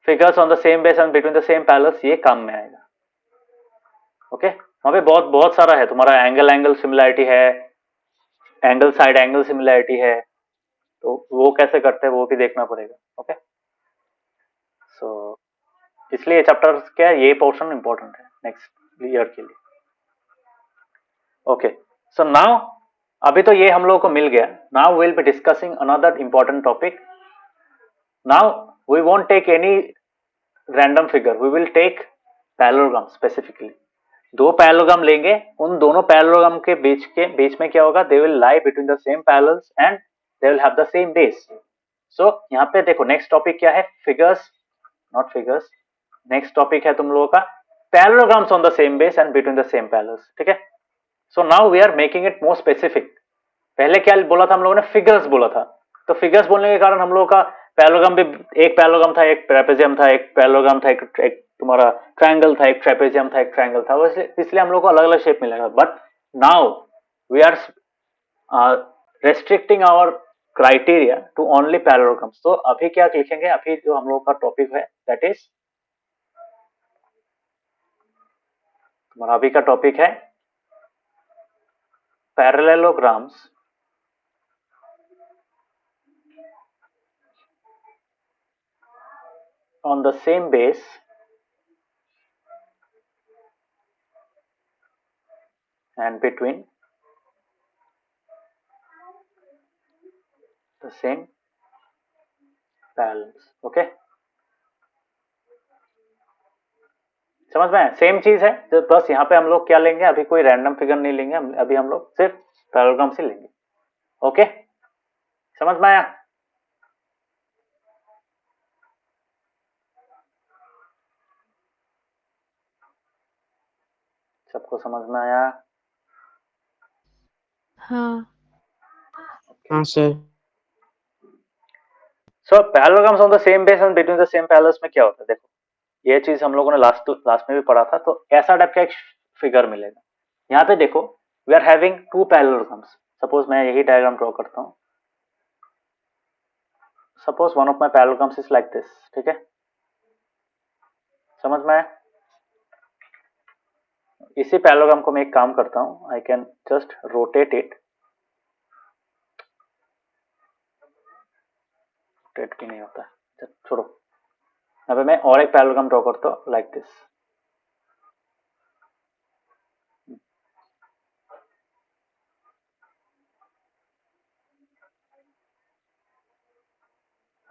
figures on the same base and between the same parallels, ये काम में आएगा. ओके. वहां पे बहुत बहुत सारा है तुम्हारा. एंगल सिमिलरिटी है, एंगल साइड एंगल सिमिलरिटी है, तो वो कैसे करते हैं वो भी देखना पड़ेगा. ओके. सो इसलिए चैप्टर क्या है, ये पोर्शन इंपॉर्टेंट है नेक्स्ट ईयर के लिए. ओके. सो नाउ अभी तो ये हम लोगों को मिल गया. Now will be discussing another important topic. Now we won't take any random figure, we will take parallelogram specifically. दो पैरेललोग्राम लेंगे, उन दोनों पैरेललोग्राम के बीच में क्या होगा? They will lie between the same parallels and they will have the same base. So यहाँ पे देखो नेक्स्ट टॉपिक क्या है? Figures, not figures. Next topic है तुम लोगों का parallelograms on the same base and between the same parallels. ठीक है. So now we are making it more specific. पहले क्या बोला था हम लोगों ने? फिगर्स बोला था. तो फिगर्स बोलने के कारण हम लोगों का पैरेललोग्राम भी, एक पैरेललोग्राम था, एक ट्रेपेजियम था, एक पैरेललोग्राम था, एक तुम्हारा ट्रायंगल था, एक ट्रेपेजियम था, एक ट्रायंगल था. इसलिए हम लोग को अलग अलग शेप मिलेगा. But now we are restricting our criteria to only parallelograms. तो अभी क्या लिखेंगे? अभी जो हम लोग का टॉपिक है दैट इज, तुम्हारा अभी का टॉपिक है parallelograms on the same base and between the same parallels. Okay, समझ में? सेम चीज है. तो बस यहाँ पे हम लोग क्या लेंगे? अभी कोई रैंडम फिगर नहीं लेंगे, अभी हम लोग सिर्फ पैरेललोग्राम से लेंगे. ओके, समझ में आया? सबको समझ में आया? हाँ. हाँ, sir. So parallelograms on the same base and between the same parallels में क्या होता है? देखो, ये चीज हम लोगों ने लास्ट में भी पढ़ा था. तो ऐसा टाइप का एक फिगर मिलेगा. यहाँ पे देखो, we are having two parallelograms. Suppose मैं यही डायग्राम ड्रॉ करता हूँ. Suppose one of my parallelograms is like this. ठीक है, समझ में आया? इसी पैरेललोग्राम को मैं एक काम करता हूं, I can just rotate it. Rotate भी नहीं होता, छोड़ो. यहाँ पे मैं और एक पैरेललोग्राम ड्रॉ करता हूं लाइक दिस.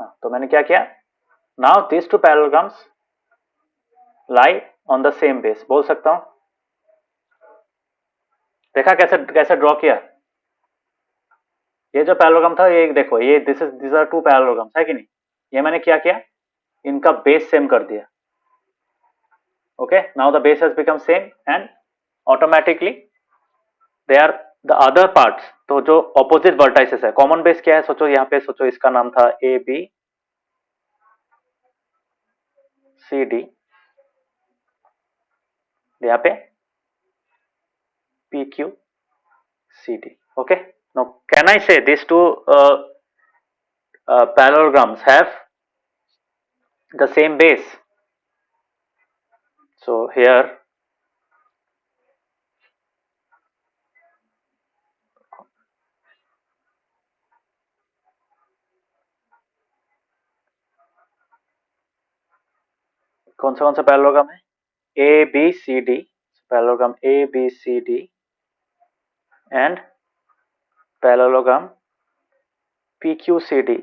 हाँ, तो मैंने क्या किया? Now this two parallelograms lie on the same base. बोल सकता हूं. देखा कैसे कैसे ड्रॉ किया? ये जो पैरेललोग्राम था, ये देखो, ये दिस आर टू पैरेललोग्राम्स, है कि नहीं? ये मैंने क्या किया? इनका बेस सेम कर दिया. Okay, now the base has become same and automatically they are the other parts. तो जो ऑपोजिट वर्टाइसेस है, कॉमन बेस क्या है? सोचो, यहाँ पे सोचो, इसका नाम था ए बी सी डी, यहाँ पे P Q C D. Okay, now can I say these two parallelograms have the same base? So here कौन सा पैरेललोग्राम है? A B C D, parallelogram A B C D and parallelogram P Q C D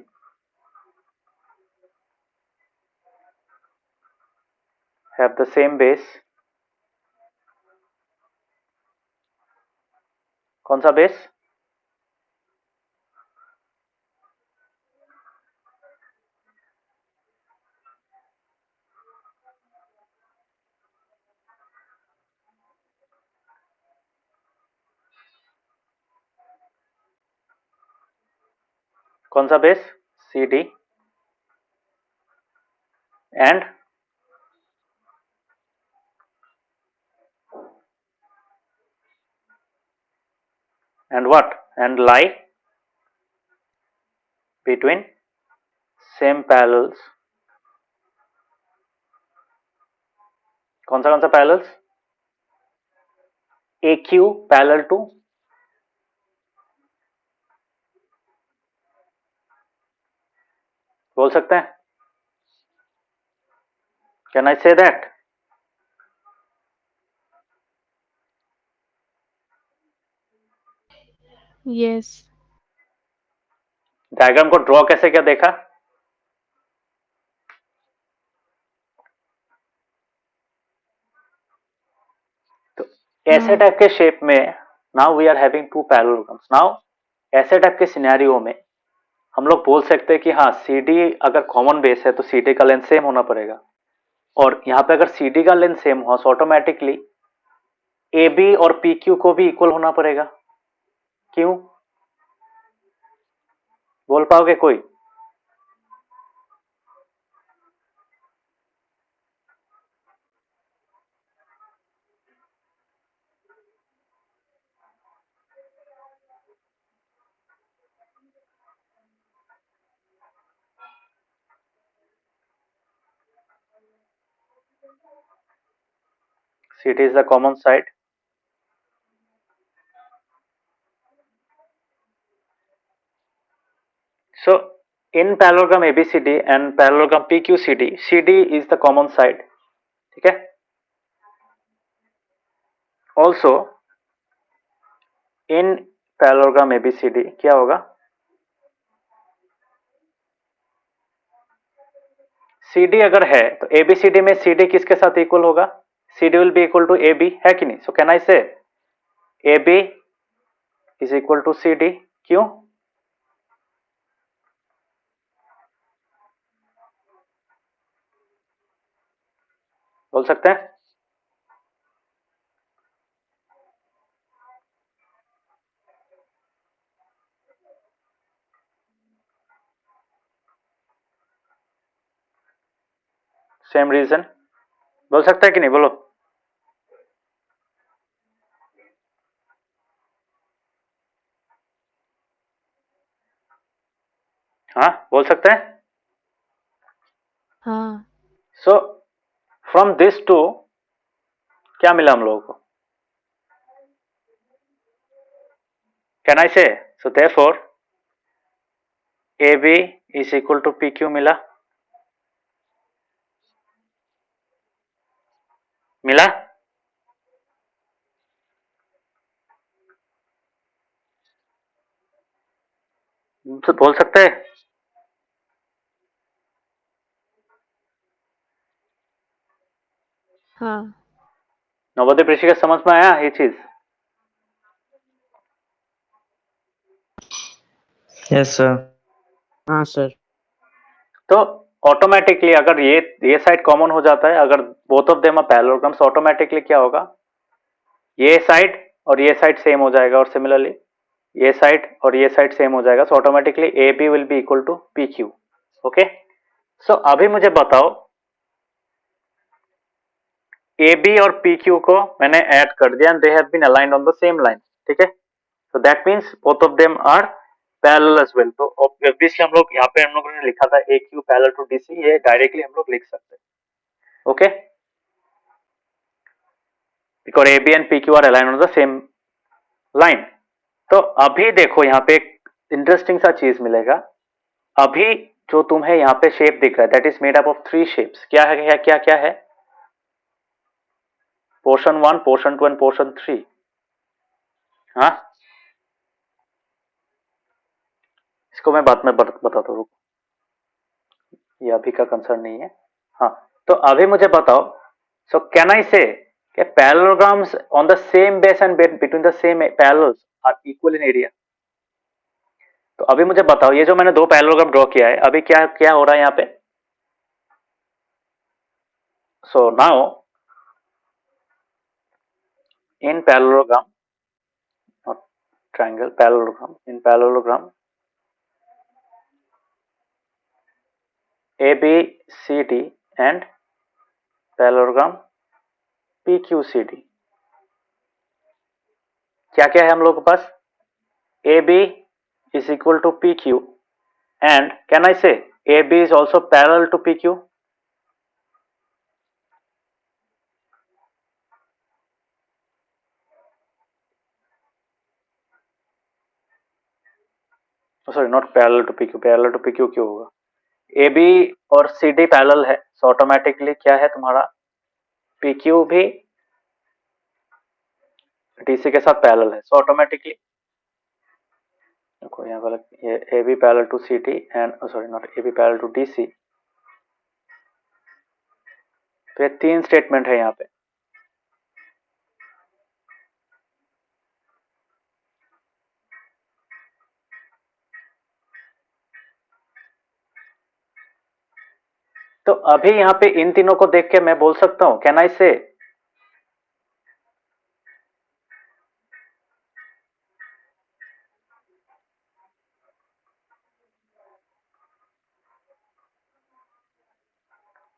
have the same base. कौन सा base? कौन सा base? C D and what? And lie between same parallels. कौन सा parallels? A Q parallel to बोल सकते हैं? Can I say that? Yes. Diagram को ड्रॉ कैसे क्या देखा? तो ऐसे टाइप के शेप में now we are having two parallelograms. Now ऐसे टाइप के सिनेरियो में हम लोग बोल सकते हैं कि हाँ सी डी अगर कॉमन बेस है तो सी डी का लेंथ सेम होना पड़ेगा, और यहाँ पे अगर सी डी का लेंथ सेम हो तो ऑटोमेटिकली ए बी और पी क्यू को भी इक्वल होना पड़ेगा. क्यों? बोल पाओगे कोई? CD is the common side. So in parallelogram ABCD and parallelogram PQCD, CD is the common side. ठीक है? Also in parallelogram ABCD क्या होगा? CD अगर है तो ABCD में CD किसके साथ इक्वल होगा? CD will be equal to AB, है कि नहीं? So can I say AB is equal to CD? क्यों? बोल सकते हैं? सेम रीजन बोल सकता है कि नहीं? बोलो. हाँ बोल सकते हैं. हाँ. सो फ्रॉम दिस टू क्या मिला हम लोगों को? Can I say? So therefore AB is equal to PQ मिला. मिला? तो बोल सकते हैं? हाँ. नवोदय पृषिका समझ में आया ये चीज? Yes, sir. हाँ सर. तो ऑटोमेटिकली अगर ये साइड कॉमन हो जाता है, अगर both of them are parallelograms, automatically क्या होगा? ये साइड और ये साइड सेम हो जाएगा, और सिमिलरली ये साइड और ये साइड सेम हो जाएगा. So automatically A B will be equal to P Q. Okay. So अभी मुझे बताओ ए बी और पी क्यू को मैंने ऐड कर दिया and they have been aligned on the same line. ठीक है? So that means both of them are parallel as well. तो ऑब्वियसली हम लोग यहाँ पे हम लोगों ने लिखा था A Q parallel to DC, ये डायरेक्टली हम लोग लिख सकते हैं. Okay. Because A B and P Q are aligned on the same line. तो अभी देखो यहाँ पे एक इंटरेस्टिंग सा चीज मिलेगा. अभी जो तुम्हें यहाँ पे शेप दिख रहा है that is made up of three shapes. क्या है? क्या क्या है? Portion 1, portion 2 end portion 3। हाँ, इसको मैं बाद में बताता हूँ, रुको, ये अभी का कंसर्न नहीं है। हाँ, तो अभी मुझे बताओ, सो can I say parallelograms on the same base and between the same parallels are equal in area. तो अभी मुझे बताओ, ये जो मैंने दो पैरेललोग्राम ड्रॉ किया है, अभी क्या क्या हो रहा है यहाँ पे? So now in parallelogram, not triangle, parallelogram, in parallelogram ABCD and parallelogram PQCD, क्या क्या है हम लोग के पास? AB is equal to PQ and can I say AB is also parallel to PQ? Sorry, not parallel to PQ, parallel to PQ क्यों होगा? AB और CD parallel है, सो ऑटोमेटिकली क्या है तुम्हारा, PQ भी DC के साथ पैरेलल है, सो ऑटोमेटिकली देखो यहाँ पर ये AB parallel to CD and sorry not AB parallel to DC। तो ये तीन स्टेटमेंट है यहाँ पे। तो अभी यहाँ पे इन तीनों को देख के मैं बोल सकता हूं, कैन आई से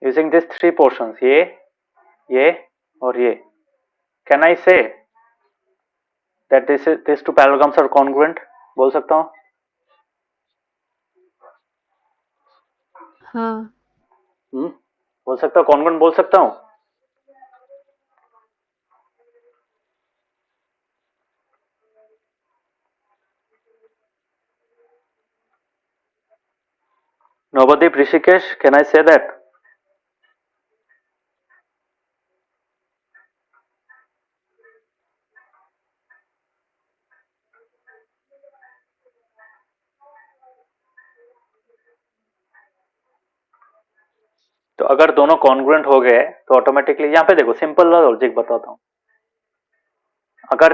यूजिंग दिस थ्री पोर्शंस, ये और ये, can I say that this two parallelograms are congruent? बोल सकता हूं? हाँ, बोल सकता हूं, कॉन्ग्रुएंट बोल सकता हूं। Nobody, Rishikesh, can I say that? तो अगर दोनों कॉन्ग्रुएंट हो गए तो ऑटोमेटिकली यहाँ पे देखो, सिंपल लॉजिक बताता हूं, अगर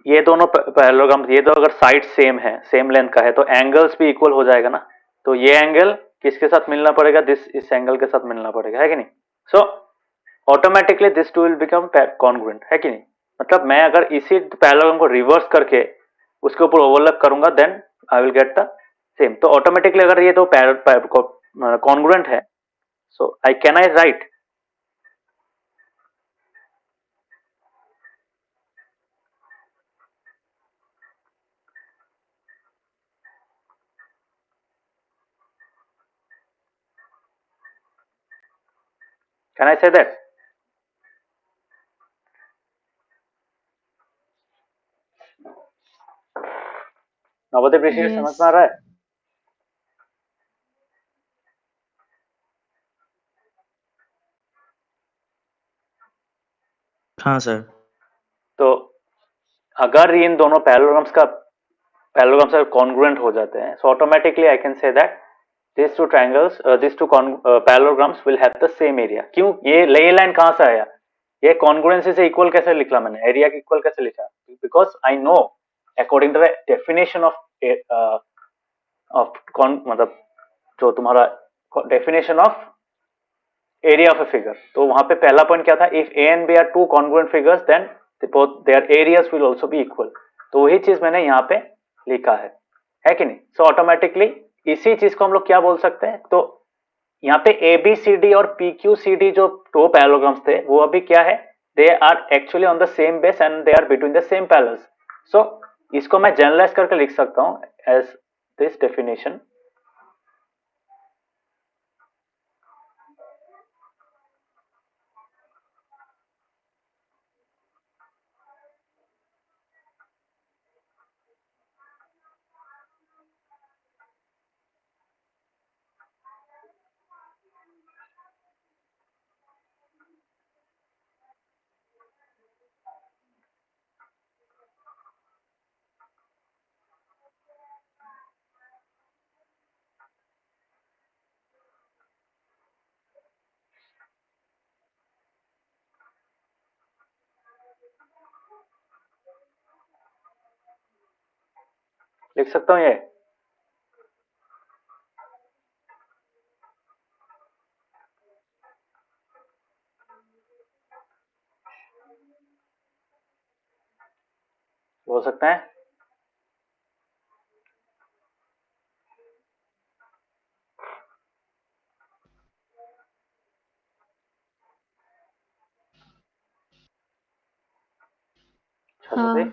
ये दोनों पैरेललोग्राम, ये दो अगर साइड सेम है, सेम लेंथ का है, तो एंगल्स भी इक्वल हो जाएगा ना। तो ये एंगल किसके साथ मिलना पड़ेगा? इस एंगल के साथ मिलना पड़ेगा, है कि नहीं? So automatically this two will become congruent, है कि नहीं? मतलब मैं अगर इसी पैरेललोग्राम को रिवर्स करके उसके ऊपर ओवरलैप करूंगा, then I will get the same. तो ऑटोमेटिकली अगर ये दो कॉन्ग्रुएंट है, so I can I write, can I say that? Navodaya ऋषि समझ में आ yes, रहा है? हाँ सर। तो अगर इन दोनों पैरेललोग्राम्स कॉन्ग्रुएंट हो जाते हैं, so automatically I can say that this two triangles, this two parallelograms will have the same area. क्यों? ये लाइन कहां से आया? ये कॉन्ग्रुएंसी से इक्वल कैसे लिखा मैंने, एरिया की इक्वल कैसे लिखा? Because I know according to the definition of मतलब जो तुम्हारा definition of area of a figure, तो वहां पे पहला पॉइंट क्या था? If A and B are two congruent figures then both their areas will also be equal. तो वही चीज मैंने यहाँ पे लिखा है कि नहीं? सो ऑटोमेटिकली इसी चीज को हम लोग क्या बोल सकते हैं? तो यहाँ पे ए बी सी डी और पी क्यू सी डी जो दो पैरेललोग्राम्स थे, वो अभी क्या है? They are actually on the same base and they are between the same parallels. So इसको मैं जनरलाइज करके लिख सकता हूँ एज दिस डेफिनेशन, लिख सकता हूँ ये? बोल सकते हैं? हाँ।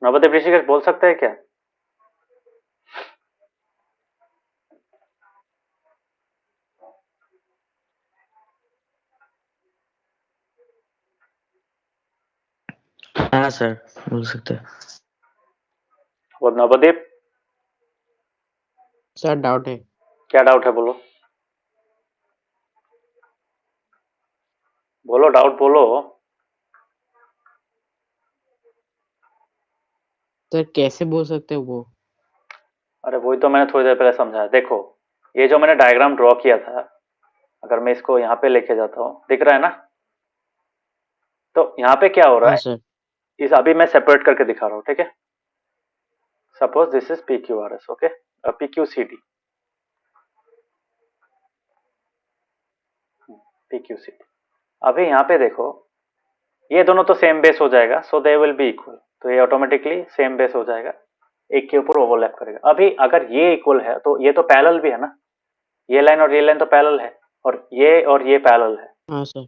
नवदीप ऋषिकेश बोल सकते हैं क्या? हाँ सर, बोल सकते हैं। और नवदीप, सर डाउट है। क्या डाउट है? बोलो बोलो, डाउट बोलो। सर कैसे बोल सकते हैं वो? अरे वही तो मैंने थोड़ी देर पहले समझाया। देखो, ये जो मैंने डायग्राम ड्रॉ किया था, अगर मैं इसको यहाँ पे लेके जाता हूँ, दिख रहा है ना? तो यहाँ पे क्या हो रहा हाँ है, सर। इस अभी मैं सेपरेट करके दिखा रहा हूँ, ठीक है? Suppose this is P Q R S, okay, P Q C D, P Q C D. अभी यहाँ पे देखो, ये दोनों तो सेम बेस हो जाएगा, सो दे विल बी इक्वल, तो ये ऑटोमेटिकली सेम बेस हो जाएगा, एक के ऊपर ओवरलैप करेगा। अभी अगर ये इक्वल है तो ये तो पैरेलल भी है ना, ये लाइन और ये लाइन तो पैरेलल है, और ये पैरेलल है। हाँ सर।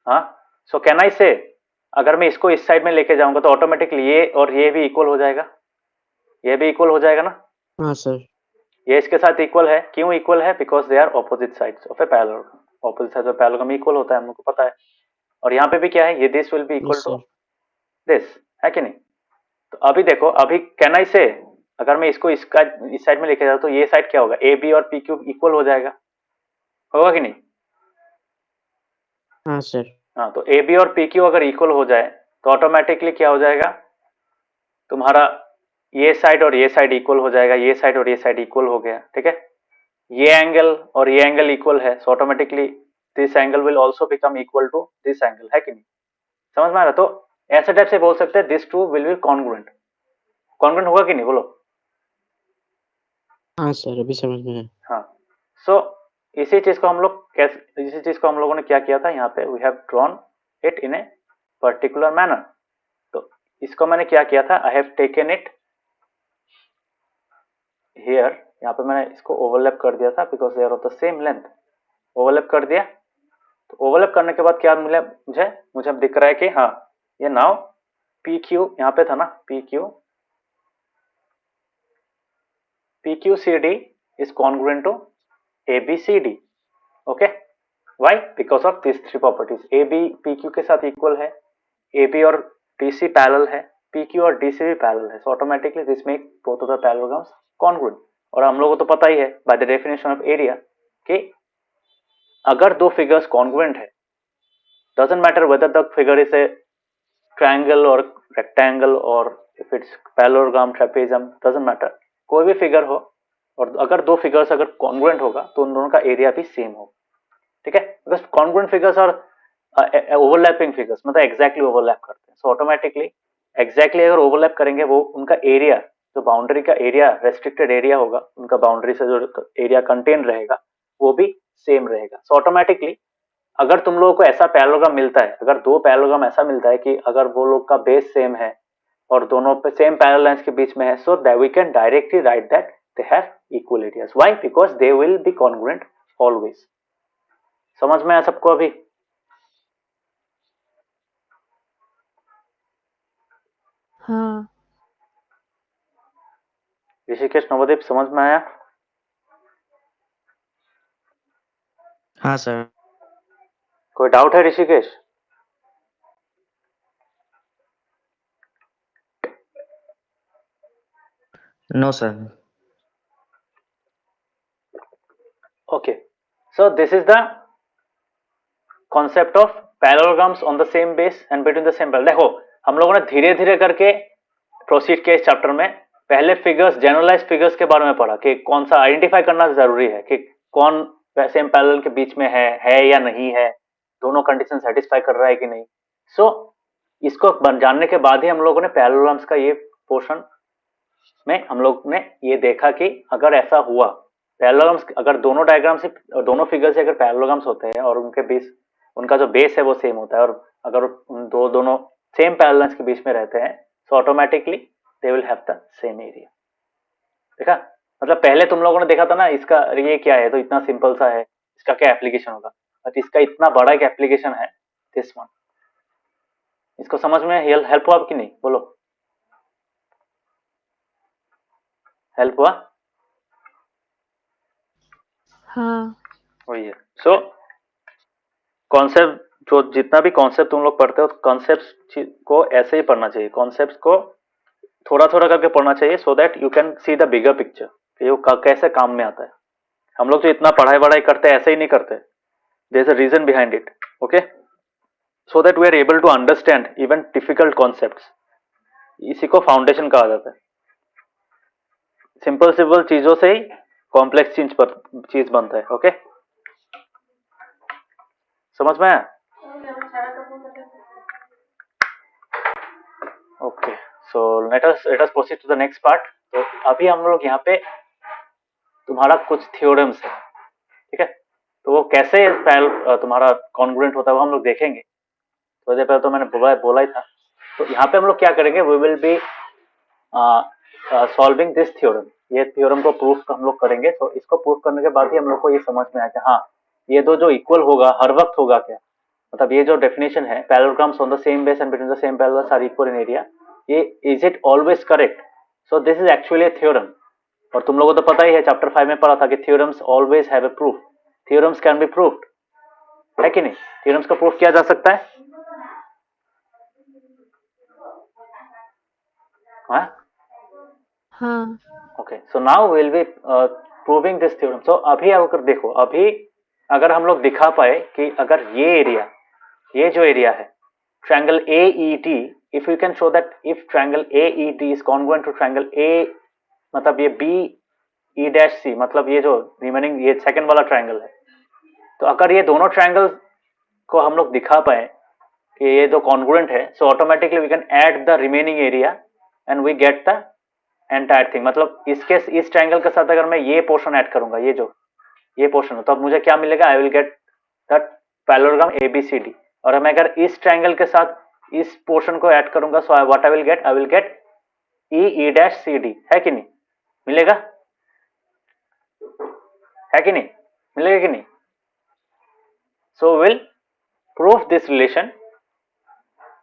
हाँ, सो कैन आई से, अगर मैं इसको इस साइड में लेके जाऊंगा तो ऑटोमेटिकली ये और ये भी इक्वल हो जाएगा, ये भी इक्वल हो जाएगा ना? हाँ सर। ये इसके साथ इक्वल है, क्यों इक्वल है? Because they are opposite sides of a parallelogram, opposite sides of parallelogram equal होता है, हम लोग को पता है। और यहाँ पे भी क्या है, ये this will be equal yes to sir. This, है कि नहीं? तो अभी देखो, अभी कैन आई से, अगर मैं इसको इसका इस साइड में लेके जाऊँ तो ये साइड क्या होगा, ए बी और पी क्यू इक्वल हो जाएगा, होगा कि नहीं? हाँ सर। हाँ, तो ए बी और पी क्यू अगर इक्वल हो जाए तो ऑटोमेटिकली क्या हो जाएगा, तुम्हारा ये साइड और ये साइड इक्वल हो जाएगा, ये साइड और ये साइड इक्वल हो गया, ठीक है? ये एंगल और ये एंगल इक्वल है, so automatically this angle will also become equal to this angle, है कि नहीं? समझ में आ रहा? तो ऐसे टाइप से बोल सकते हैं, this two will be congruent. Congruent होगा कि नहीं, बोलो? हाँ सर, अभी समझ में आया। हाँ, सो इसी चीज को हम लोग कैसे, इसी चीज को हम लोगों ने क्या किया था, यहाँ पे we have drawn it in a particular manner. तो इसको मैंने क्या किया था, I have taken it here, यहाँ पे मैंने इसको ओवरलैप कर दिया था, because they are of the same length, overlap कर दिया। तो ओवरलैप करने के बाद क्या मिला मुझे, मुझे अब दिख रहा है कि हाँ, ये नाउ पी क्यू यहाँ पे था ना, P Q C D is congruent to A B C D, okay? Why? Because of this three properties, A B P Q के साथ इक्वल है, ए बी और डी सी पैरेलल है, P Q और डी सी भी parallel है, so automatically this make both of the parallelograms congruent. और हम लोगों को तो पता ही है by the definition of area कि अगर दो फिगर्स कॉन्ग्रुएंट है, doesn't matter whether the figure is a triangle or rectangle or if it's parallelogram, trapezium, doesn't matter, कोई भी फिगर हो, और अगर दो फिगर्स अगर कॉन्ग्रुएंट होगा तो उन दोनों का एरिया भी सेम होगा, ठीक है? बिकॉज कॉन्ग्रुएंट फिगर्स और ओवरलैपिंग फिगर्स मतलब एग्जैक्टली ओवरलैप करते हैं, सो ऑटोमेटिकली एग्जैक्टली अगर ओवरलैप करेंगे, वो उनका एरिया, जो बाउंड्री का एरिया, रेस्ट्रिक्टेड एरिया होगा, उनका बाउंड्री से जो एरिया कंटेन रहेगा वो भी सेम रहेगा। सो ऑटोमेटिकली अगर तुम लोगों को ऐसा पैरेललोग्राम मिलता है, अगर दो पैरेललोग्राम ऐसा मिलता है कि अगर वो लोग का बेस सेम है और दोनों पे सेम पैरेलल लाइंस के बीच में है, so that we can directly write that they have equal areas. Why? Because they will be congruent always. समझ में आया सबको अभी? हाँ। ऋषिकेश, नवदीप, समझ में आया? हाँ सर। कोई डाउट है Rishikesh? No sir. Okay, so this is the concept of parallelograms on the same base and between the same parallel. देखो, हम लोगों ने धीरे धीरे करके प्रोसीड किया इस चैप्टर में। पहले फिगर्स, जनरलाइज फिगर्स के बारे में पढ़ा कि कौन सा आइडेंटिफाई करना जरूरी है कि कौन सेम पैरेलल के बीच में है या नहीं है, दोनों कंडीशन सेटिस्फाई कर रहा है कि नहीं। सो इसको जानने के बाद ही हम लोगों ने पैरेललोग्राम्स का ये पोर्शन में हम लोग ने ये देखा कि अगर ऐसा हुआ, पैरेललोग्राम्स अगर दोनों डायग्राम से दोनों फिगर से अगर पैरेललोग्राम्स होते हैं और उनके बीच उनका जो बेस है वो सेम होता है और अगर उन दोनों सेम पैरेलल्स के बीच में रहते हैं तो automatically they will have the same area. देखा, मतलब पहले तुम लोगों ने देखा था ना इसका ये क्या है, तो इतना सिंपल सा है, इसका क्या एप्लीकेशन होगा, बट इसका इतना बड़ा एक एप्लीकेशन है दिस वन। इसको समझ में हेल्प हुआ कि नहीं, बोलो, हेल्प हुआ? हाँ वही है। सो कॉन्सेप्ट, जो जितना भी कॉन्सेप्ट तुम लोग पढ़ते हो, कॉन्सेप्ट को ऐसे ही पढ़ना चाहिए, कॉन्सेप्ट को थोड़ा थोड़ा करके पढ़ना चाहिए so that you can see the bigger picture कि वो कैसे काम में आता है। हम लोग जो इतना पढ़ाई वढ़ाई करते हैं ऐसे ही नहीं करते, there is a reason behind it, okay, so that we are able to understand even difficult concepts. इसी को फाउंडेशन कहा जाता है। सिंपल सिंपल चीजों से ही कॉम्प्लेक्स चीज बनता है, ओके, समझ में आया? Okay, so let us proceed to the next part. तो अभी हम लोग यहाँ पे तुम्हारा कुछ थ्योरम्स है, ठीक है, तो वो कैसे तुम्हारा कॉन्ग्रुएंट होता है वो हम लोग देखेंगे। थोड़ी देर पहले तो मैंने बोला ही था। तो यहाँ पे हम लोग क्या करेंगे, we will be solving this theorem. ये थ्योरम को प्रूफ हम लोग करेंगे। तो इसको प्रूफ करने के बाद ही हम लोग को ये समझ में आया कि हाँ ये दो जो इक्वल होगा हर वक्त होगा क्या, मतलब ये जो डेफिनेशन है parallelograms on the same base and between the same parallels are equal in area, ये is it always correct? So this is actually a theorem. और तुम लोगों को तो पता ही है, चैप्टर 5 में पढ़ा था कि theorems always have a proof, theorems can be proved, है कि नहीं? थ्योरम्स को प्रूफ किया जा सकता है, हाँ? हाँ okay, so now will be proving this theorem. So अभी अगर देखो, अभी अगर हम लोग दिखा पाए कि अगर ये एरिया, ये जो एरिया है triangle AED, if you can show that if triangle AED is congruent to triangle A, मतलब ये BE' मतलब ये जो रिमेनिंग ये सेकंड वाला ट्रायंगल है, तो अगर ये दोनों ट्रायंगल को हम लोग दिखा पाए कि ये दो कॉन्ग्रुएंट है, so automatically we can add the remaining area and we get the entire thing. मतलब इस ट्रायंगल के साथ अगर मैं ये पोर्शन ऐड करूंगा, ये जो ये पोर्शन, तो अब मुझे क्या मिलेगा, आई will get the parallelogram ABCD। और मैं अगर इस ट्रायंगल के साथ इस पोर्शन को ऐड करूंगा, so what I will gate EE'CD, है कि नहीं? मिलेगा, है कि नहीं? मिलेगा कि नहीं? So will proof this relation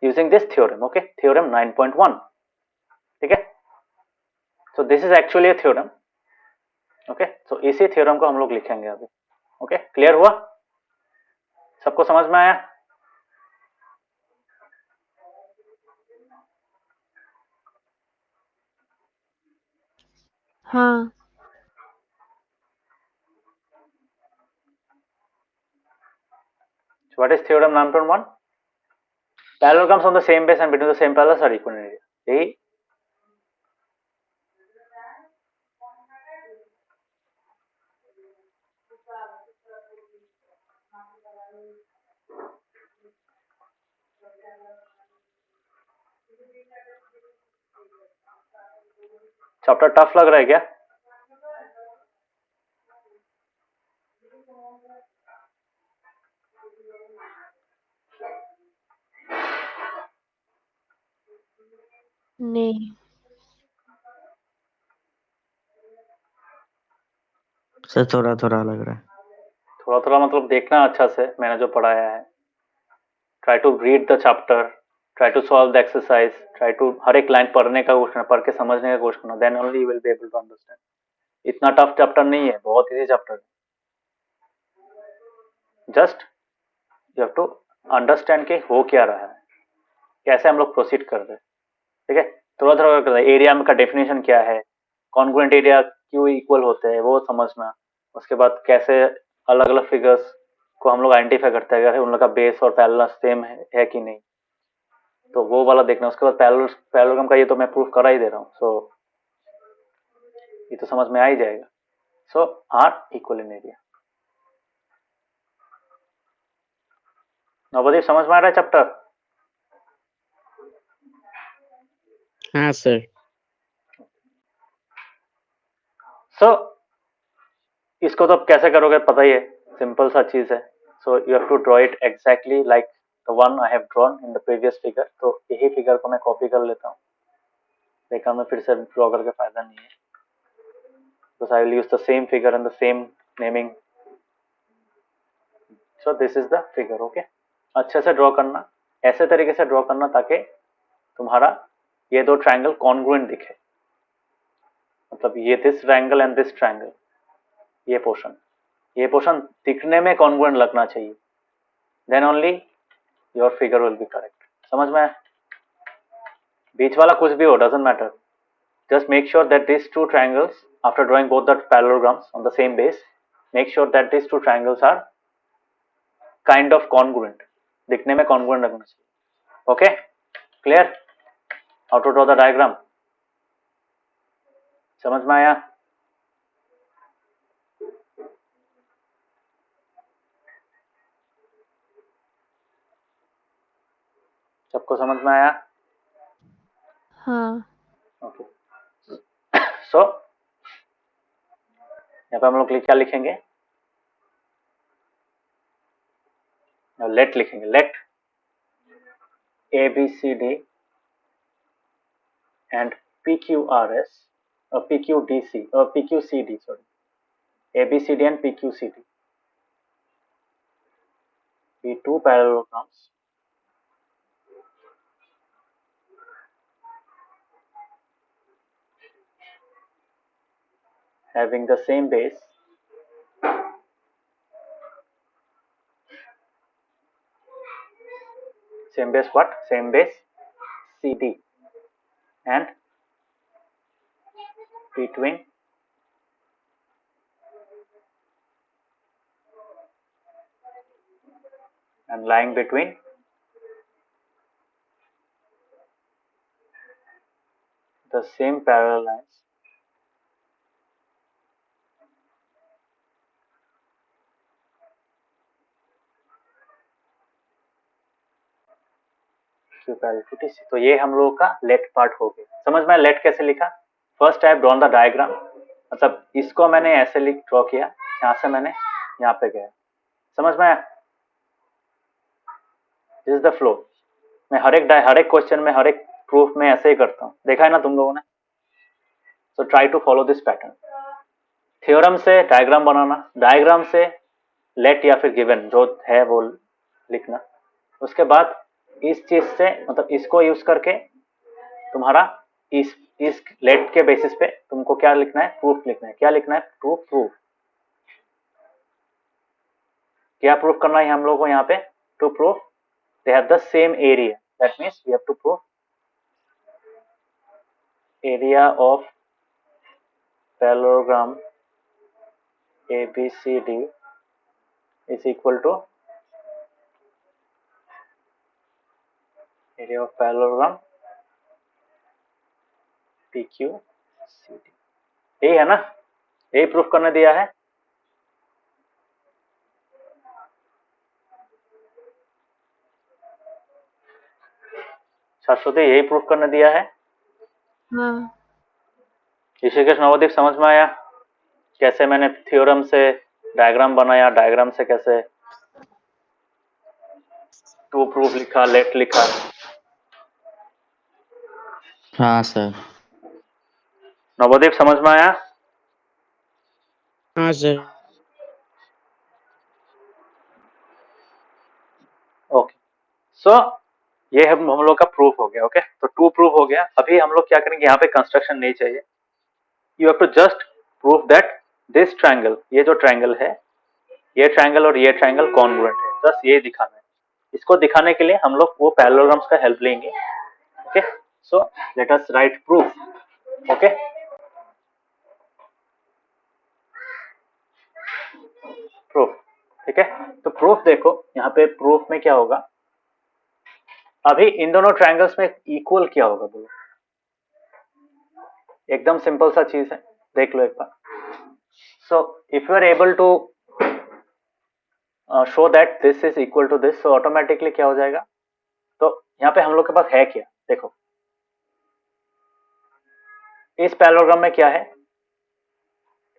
using this theorem, okay, theorem 9.1, ठीक है। So this is actually a theorem, okay. So इसी थ्योरम को हम लोग लिखेंगे अभी, ओके, क्लियर हुआ? सबको समझ में आया? हाँ So what is theorem 9.1? Parallelograms on the same base and between the same parallels are equal in area. यही चैप्टर टफ लग रहा है क्या? नहीं सर थोड़ा थोड़ा लग रहा है। थोड़ा थोड़ा मतलब देखना अच्छा से मैंने जो पढ़ाया है, try to read the chapter, try to solve the exercise, try to हर एक लाइन पढ़ने का कोशिश करना, पढ़ के समझने का कोशिश करना, then only you will be able to understand. इतना टफ चैप्टर नहीं है, बहुत इजी चैप्टर है। Just you have to understand के हो क्या रहा है, कैसे हम लोग प्रोसीड कर रहे हैं, ठीक है। थोड़ा थोड़ा कर एरिया का डेफिनेशन क्या है, कॉन्ग्रुएंट एरिया क्यों इक्वल होते हैं वो समझना, उसके बाद कैसे अलग अलग फिगर्स को हम लोग आइडेंटिफाई करते हैं, अगर उन लोग का बेस और पैरेलल सेम है कि नहीं, तो वो वाला देखना। उसके बाद पैरेललोग्राम का ये तो मैं प्रूफ करा ही दे रहा हूँ, सो ये तो समझ में आ ही जाएगा। So are equal in area. Navdeep समझ में आ रहा है चैप्टर? हाँ सर। सो इसको तो कैसे करोगे पता ही है, सिंपल सा चीज है. So you have to draw it exactly like the one I have drawn in the previous figure. तो यही फिगर को मैं कॉपी कर लेता हूँ. देखा मैं फिर से ड्रॉ करके फायदा नहीं है, because I will use the same figure and the same naming. So this is the figure. Okay, अच्छे से ड्रॉ करना, ऐसे तरीके से ड्रॉ करना ताकि तुम्हारा ये दो ट्रायंगल कॉन्ग्रुएंट दिखे. मतलब ये this triangle and this triangle, ये पोर्शन दिखने में कॉन्ग्रुएंट लगना चाहिए. Then only your figure will be correct. समझ में आया? बीच वाला कुछ भी हो, doesn't matter. Just make sure that these two triangles, after drawing both the parallelograms on the same base, make sure that these two triangles are kind of congruent. दिखने में congruent लगना चाहिए. Okay? Clear? How to draw the diagram? समझ में आया? सबको समझ में आया? हाँ. Okay. So यहाँ पे हम लोग क्या लिखेंगे? लेट लिखेंगे. Let ABCD and PQRS PQDC PQCD, sorry, ABCD and PQCD be two parallelograms having the same base what? Same base CD, and between and lying between the same parallel lines Q parallel to TC. तो ये हम लोगों का late part हो गया. समझ में late कैसे लिखा? First I have drawn the diagram. मतलब इसको मैंने ऐसे ड्रॉ किया, यहाँ से मैंने यहाँ पे गया. समझ में आया? This is the flow. मैं हर एक क्वेश्चन में, हर एक प्रूफ में ऐसे ही करता हूँ. देखा है ना तुम लोगों ने? So try to follow this pattern. Theorem से डायग्राम बनाना, डायग्राम से लेट या फिर गिवन जो है वो लिखना. उसके बाद इस चीज से, मतलब इसको यूज करके तुम्हारा इस लेट के बेसिस पे तुमको क्या लिखना है? प्रूफ लिखना है. क्या लिखना है? प्रूफ. क्या प्रूफ करना है हम लोगों को यहाँ पे? To proof they have the same area. That means we have to proof area of parallelogram ABCD is equal to area of parallelogram PQCD. यही है ना? यही प्रूफ करने दिया है. शाश्वती, यही प्रूफ करने दिया है. हाँ. ऋषिकेश, नवदीप, समझ में आया कैसे मैंने थ्योरम से डायग्राम बनाया, डायग्राम से कैसे टू प्रूफ लिखा, लेट लिखा? हाँ सर. नवदीप, समझ में आया? हाँ सर. ओके. सो ये हम लोग का प्रूफ हो गया. ओके, तो टू प्रूफ हो गया. अभी हम लोग क्या करेंगे? यहाँ पे कंस्ट्रक्शन नहीं चाहिए. You have to just proof that this triangle, ये जो ट्रायंगल है, ये ट्रायंगल और ये ट्रायंगल कॉन्ग्रुएंट है. बस ये दिखाना है. इसको दिखाने के लिए हम लोग वो पैरेललोग्राम्स का हेल्प लेंगे. Okay, so let us right proof. Okay, proof. ठीक है, तो प्रूफ देखो यहाँ पे. प्रूफ में क्या होगा? अभी इन दोनों ट्रायंगल्स में इक्वल क्या होगा बोलो? एकदम सिंपल सा चीज है, देख लो एक बार. So if you are able to show that this is equal to this, so automatically क्या हो जाएगा? तो यहाँ पे हम लोग के पास है क्या? देखो, इस पैरेललोग्राम में क्या है?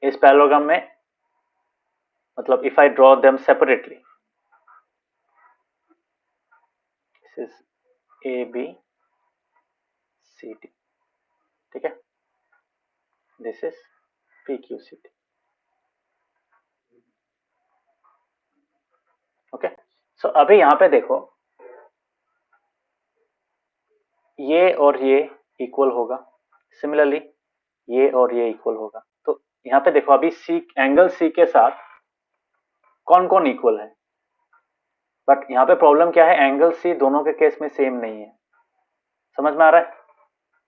इस पैरेललोग्राम में, मतलब if I draw them separately, this is A B C D, ठीक है, this is P Q C D, okay. So अभी यहां पे देखो, ये और ये इक्वल होगा, सिमिलरली ये और ये इक्वल होगा। तो यहाँ पे देखो अभी सी, एंगल सी के साथ कौन कौन इक्वल है, बट यहाँ पे प्रॉब्लम क्या है, एंगल सी दोनों के केस में सेम नहीं है। समझ में आ रहा है?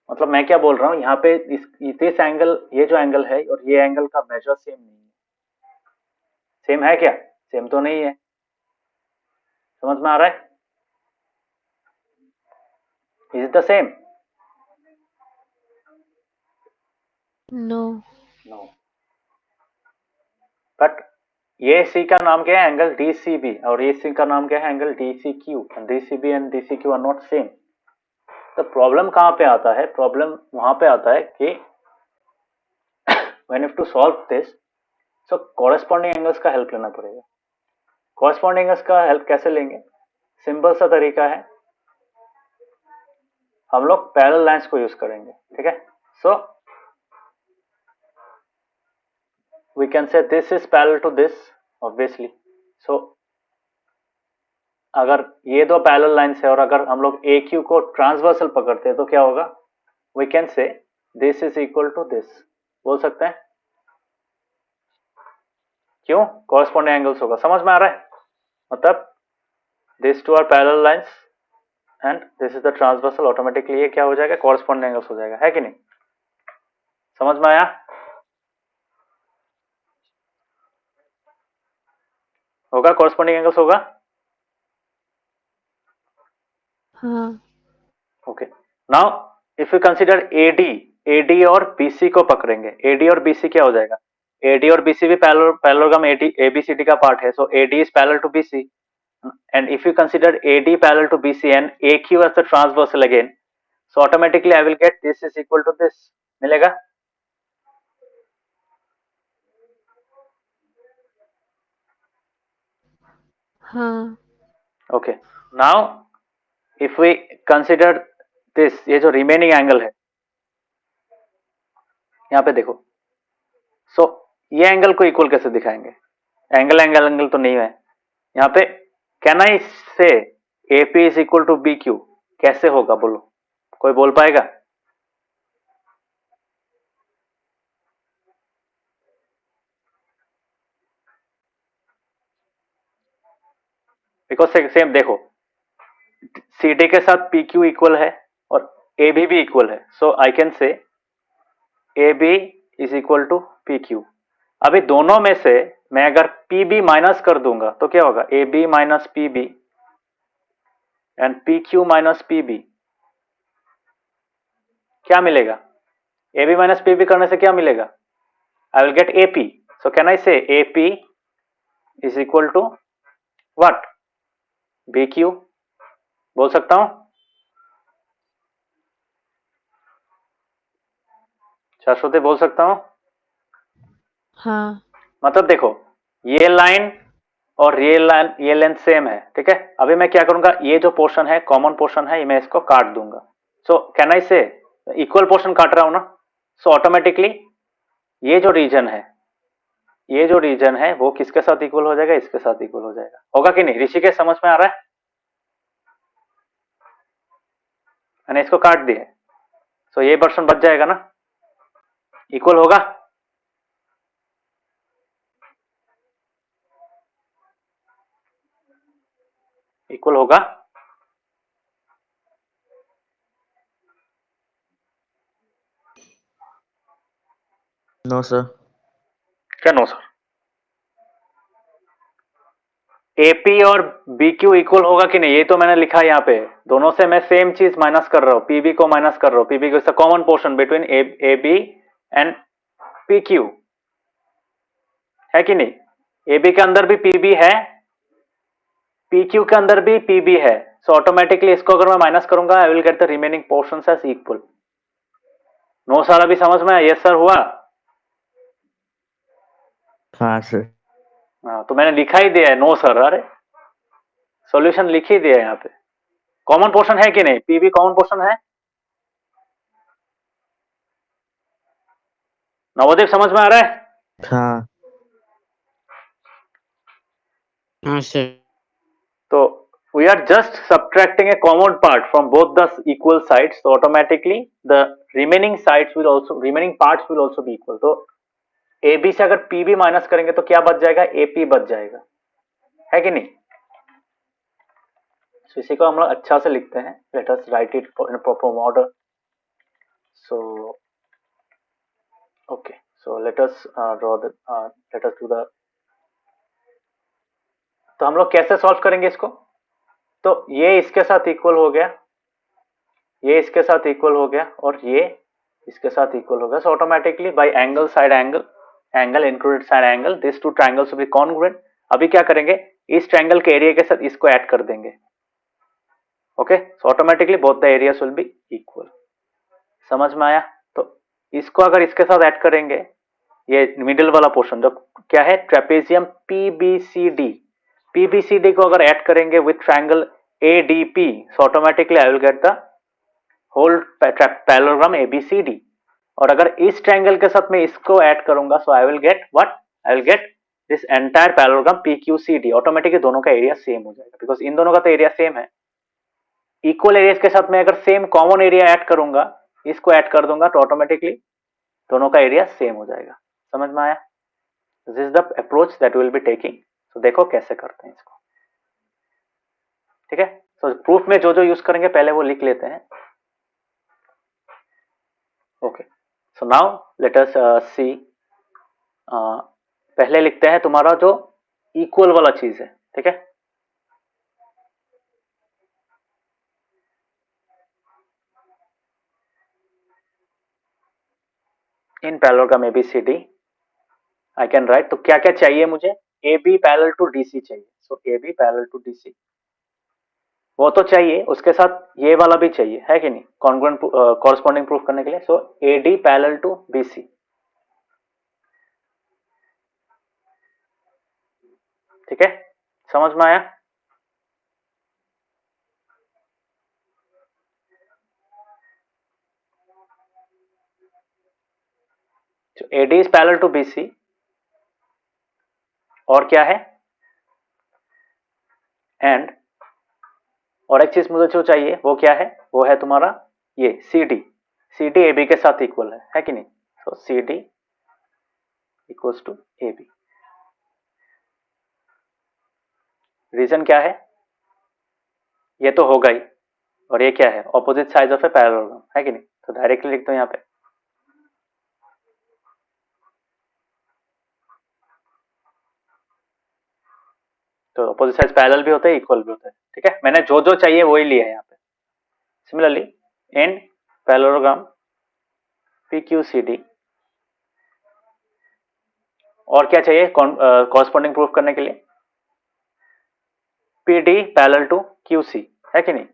मतलब मैं क्या बोल रहा हूँ, यहाँ पे इस एंगल, ये जो एंगल है और ये एंगल का मेजर सेम नहीं है। सेम है क्या? सेम तो नहीं है। समझ में आ रहा है? Is it the same? No. No. But ये सी का नाम क्या है? एंगल DCB, और ये सी का नाम क्या है? Angle DCQ। DCB and DCQ are not same. तो प्रॉब्लम कहां पे आता है? प्रॉब्लम वहां पे आता है कि when you to solve this, so corresponding angles का हेल्प लेना पड़ेगा। कॉरेस्पॉन्डिंग एंगल्स का हेल्प कैसे लेंगे? सिंपल सा तरीका है, हम लोग पैरेलल लाइंस को यूज करेंगे, ठीक है। So we can say this is parallel to this, obviously. So अगर ये दो पैरेलल लाइंस है और अगर हम लोग AQ को ट्रांसवर्सल पकड़ते हैं तो क्या होगा? We can say this is equal to this, बोल सकते हैं। क्यों? कॉरेस्पॉन्डिंग एंगल्स होगा। समझ में आ रहा है? मतलब this two are parallel lines and this is the transversal, automatically ये क्या हो जाएगा? कॉरेस्पॉन्डिंग एंगल्स हो जाएगा, है कि नहीं? समझ में आया? होगा, कॉरेस्पॉन्डिंग एंगल्स होगा। हाँ। Okay, now if you consider AD और BC को पकड़ेंगे, AD और BC क्या हो जाएगा? AD और BC भी पैरेललोग्राम ABCD का पार्ट है, सो AD is parallel to BC, and if you consider AD parallel to BC and AQ as the transversal again, so automatically I will get this is equal to this, मिलेगा? हाँ। Okay, now if we consider this, ये जो remaining angle है यहाँ पे देखो, सो ये angle को इक्वल कैसे दिखाएंगे? एंगल तो नहीं है यहाँ पे। Can I say AP is equal to BQ? कैसे होगा बोलो, कोई बोल पाएगा? बिकॉज सेम देखो, CD के साथ PQ इक्वल है और AB भी इक्वल है, so I can say AB is equal to PQ। अभी दोनों में से मैं अगर PB माइनस कर दूंगा तो क्या होगा? AB minus PB and PQ minus PB, क्या मिलेगा? AB माइनस PB करने से क्या मिलेगा? I will get AP. So can I say AP is equal to what? BQ, बोल सकता हूं? शाश्वती बोल सकता हूं? हाँ। मतलब देखो, ये लाइन और ये लेंथ सेम है, ठीक है। अभी मैं क्या करूंगा, ये जो पोर्शन है कॉमन पोर्शन है, मैं इसको काट दूंगा। सो कैन आई से इक्वल पोर्शन काट रहा हूं ना, सो ऑटोमेटिकली ये जो रीजन है वो किसके साथ इक्वल हो जाएगा? इसके साथ इक्वल हो जाएगा। होगा कि नहीं? ऋषिकेश समझ में आ रहा है? मैंने इसको काट दिया, सो ये पोर्शन बच जाएगा ना, इक्वल होगा। इक्वल होगा। No sir. क्या नो सर? AP और BQ इक्वल होगा कि नहीं? ये तो मैंने लिखा है यहाँ पे, दोनों से मैं सेम चीज माइनस कर रहा हूँ, PB को माइनस कर रहा हूँ। PB को common portion between AB and PQ, है कि नहीं? AB के अंदर भी PB है, PQ के अंदर भी PB है, सो ऑटोमेटिकली इसको अगर मैं माइनस करूंगा I will get the remaining portion as equal. No sir अभी समझ में? यस सर हुआ? हाँ सर। हाँ, तो मैंने लिखा ही दिया है नो सर। अरे सॉल्यूशन लिख ही दिया है यहाँ पे। कॉमन पोर्शन है कि नहीं? पीबी कॉमन पोर्शन है? नवोदीप समझ में आ रहा है? हाँ हाँ सर। तो we are just subtracting a common part from both the equal sides, so automatically the remaining parts will also be equal. तो AB से अगर PB माइनस करेंगे तो क्या बच जाएगा? AP बच जाएगा, है कि नहीं? So इसी को हम लोग अच्छा से लिखते हैं. Let us write it in proper order. So okay, so let us do the. तो हम लोग कैसे सॉल्व करेंगे इसको? तो ये इसके साथ इक्वल हो गया, ये इसके साथ इक्वल हो गया और ये इसके साथ इक्वल हो गया. So automatically bye angle side angle included side angle, this two triangles will be congruent. अभी क्या करेंगे? इस ट्रायंगल के एरिया के साथ इसको ऐड कर देंगे. Okay, so automatically both the areas will be equal. समझ में आया? तो इसको अगर इसके साथ ऐड करेंगे, ये मिडिल वाला पोर्शन जो क्या है? ट्रेपेजियम पीबीसीडी. पीबीसीडी को अगर ऐड करेंगे with triangle ADP, so automatically I will get the whole parallelogram ABCD. और अगर इस ट्रायंगल के साथ में इसको ऐड करूंगा, so I will get what? I will get this entire parallelogram PQCD. Automatically दोनों का एरिया सेम हो जाएगा, बिकॉज इन दोनों का तो एरिया सेम है. इक्वल एरियाज के साथ में अगर सेम कॉमन एरिया ऐड करूंगा, इसको ऐड कर दूंगा, तो ऑटोमेटिकली दोनों का एरिया सेम हो जाएगा. समझ में आया? This is the approach that will be taking. तो देखो कैसे करते हैं इसको. ठीक है, तो प्रूफ में जो जो यूज करेंगे पहले वो लिख लेते हैं. Okay, so now let us see. पहले लिखते हैं तुम्हारा जो इक्वल वाला चीज है. ठीक है, in parallelogram ABCD I can write. तो क्या क्या चाहिए मुझे? A B parallel to DC चाहिए. So A B parallel to DC वो तो चाहिए, उसके साथ ये वाला भी चाहिए, है कि नहीं? कॉन्ग्रुएंट कॉरस्पॉन्डिंग प्रूफ करने के लिए. So A D parallel to BC. ठीक है, समझ में आया? AD is parallel to BC. और क्या है? एंड और एक चीज मुझे जो चाहिए वो क्या है? वो है तुम्हारा ये CD. CD AB के साथ इक्वल है कि नहीं? So CD equals to AB. Reason क्या है? ये तो होगा ही, और ये क्या है? Opposite side of a parallelogram, है कि नहीं? तो डायरेक्टली लिखते हैं यहाँ पे. तो ऑपोजिट साइड पैरेलल भी होते हैं, इक्वल भी होते हैं. ठीक है, मैंने जो जो चाहिए वही लिया है यहाँ पे. सिमिलरली इन पैरेललोग्राम PQCD और क्या चाहिए कॉरस्पॉन्डिंग प्रूफ करने के लिए? PD पैरेलल टू QC, है कि नहीं?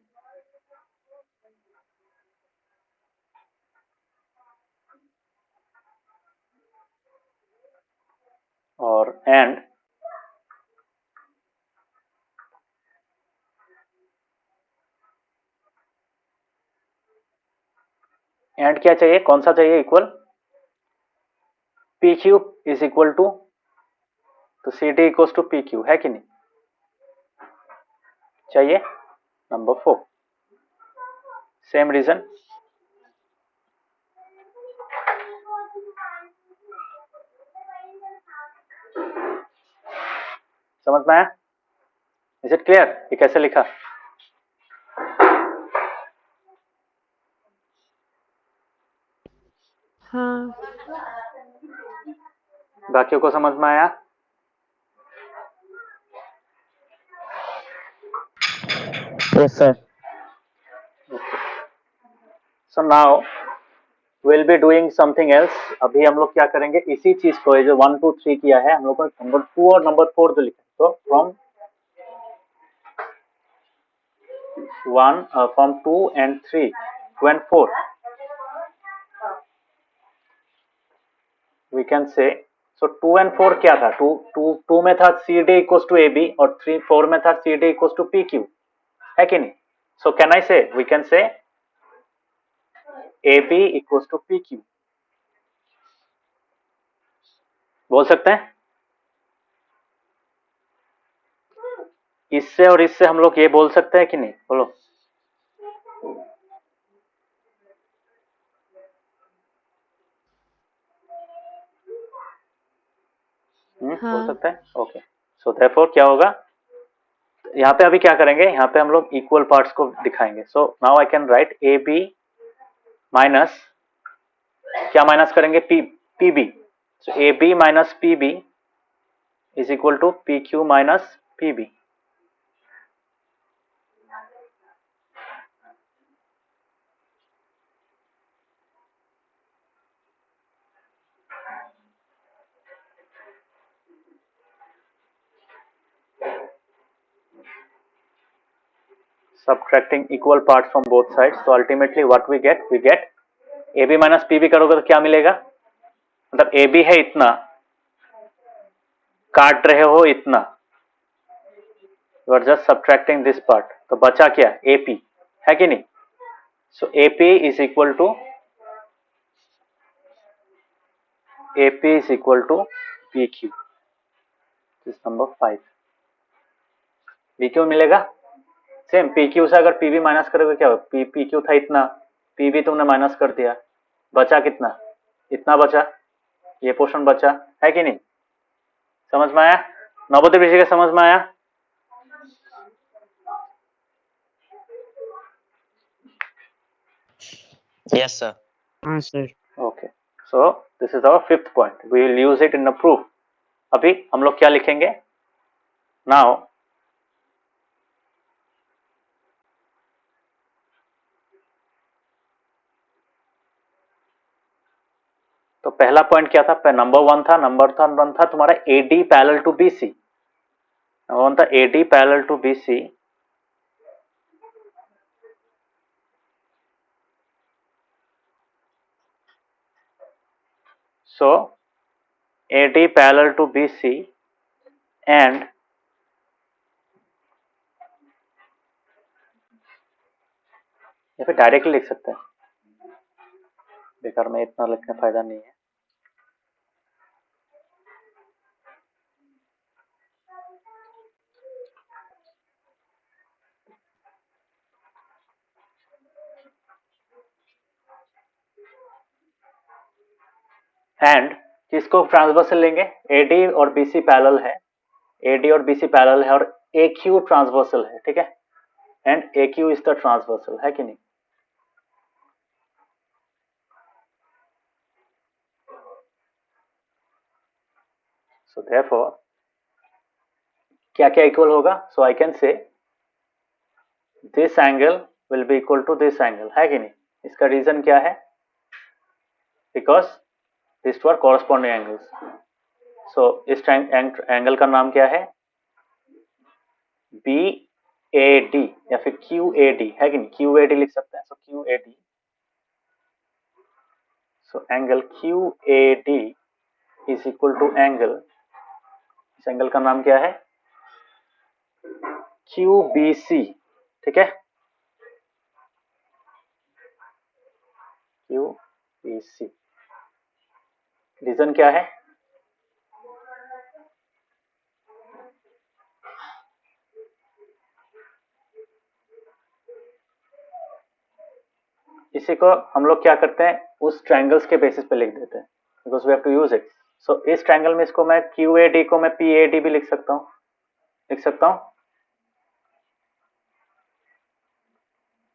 और एंड क्या चाहिए? कौन सा चाहिए equal? PQ is equal to, तो CD इक्वल्स टू PQ, है कि नहीं? चाहिए. Number 4 same reason. समझ में आया? Is it clear? ये कैसे लिखा? हाँ. बाकियों को समझ में आया? Yes sir. So now will be doing something else. अभी हम लोग क्या करेंगे? इसी चीज को, ये जो 1 2 3 किया है हम लोग को, नंबर 2 और नंबर 4 जो लिखा है, तो from 2 and 3, 2 and 4 we can say. So 2 and 4 क्या था? 2 में था C D equals to A B और 4 में था C D equals to P Q, है कि नहीं? सो कैन आई से, we can say A B equals to P Q, बोल सकते हैं? इससे और इससे हम लोग ये बोल सकते हैं कि नहीं, बोलो। बोल हाँ सकते हैं, ओके। सो देयरफॉर क्या होगा, यहाँ पे अभी क्या करेंगे, यहाँ पे हम लोग इक्वल पार्ट्स को दिखाएंगे। So now I can write A B minus, क्या माइनस करेंगे, P B. So A B minus P B is equal to P Q minus P B. Subtracting equal parts from both sides, so ultimately what we get ab minus pb करोगे तो क्या मिलेगा, मतलब ab है इतना, काट रहे हो इतना, you are just subtracting this part, तो बचा क्या, ap, है कि नहीं? so ap is equal to pq, this number 5। pq मिलेगा, सेम pq से अगर pb माइनस करोगे क्या होगा, pq था इतना, pb तुमने माइनस कर दिया, बचा कितना, इतना बचा, ये पोर्शन बचा, है कि नहीं? समझ में आया? नवोदय विषय का समझ में आया? Yes, sir. हाँ sir. Okay, so this is our fifth point, we will use it in the proof। अभी हम लोग क्या लिखेंगे now, तो पहला पॉइंट क्या था, नंबर वन था तुम्हारा AD parallel to BC, number one था AD parallel to BC, so AD parallel to BC and या फिर डायरेक्टली लिख सकते हैं, बेकार में इतना लिखने फायदा नहीं है। एंड किसको ट्रांसवर्सल लेंगे, AD और BC पैरेलल है, AD और BC पैरेलल है और AQ ट्रांसवर्सल है, ठीक है, and AQ is the transversal, है कि नहीं? सो देयरफॉर क्या क्या इक्वल होगा, so I can say this angle will be equal to this angle, है कि नहीं? इसका रीजन क्या है, because this two are corresponding angles. So इस एंगल का नाम क्या है, बी ए डी या फिर क्यू ए डी, है कि नहीं? क्यू ए डी लिख सकते हैं, so Q A D, so angle Q A D is equal to angle, इस एंगल का नाम क्या है, क्यू बी सी, ठीक है, क्यू बी सी। रीजन क्या है, इसी को हम लोग क्या करते हैं, उस ट्रायंगल्स के बेसिस पे लिख देते हैं, because we have to use it. So इस ट्रायंगल में इसको मैं क्यू ए डी को मैं पी ए डी भी लिख सकता हूँ,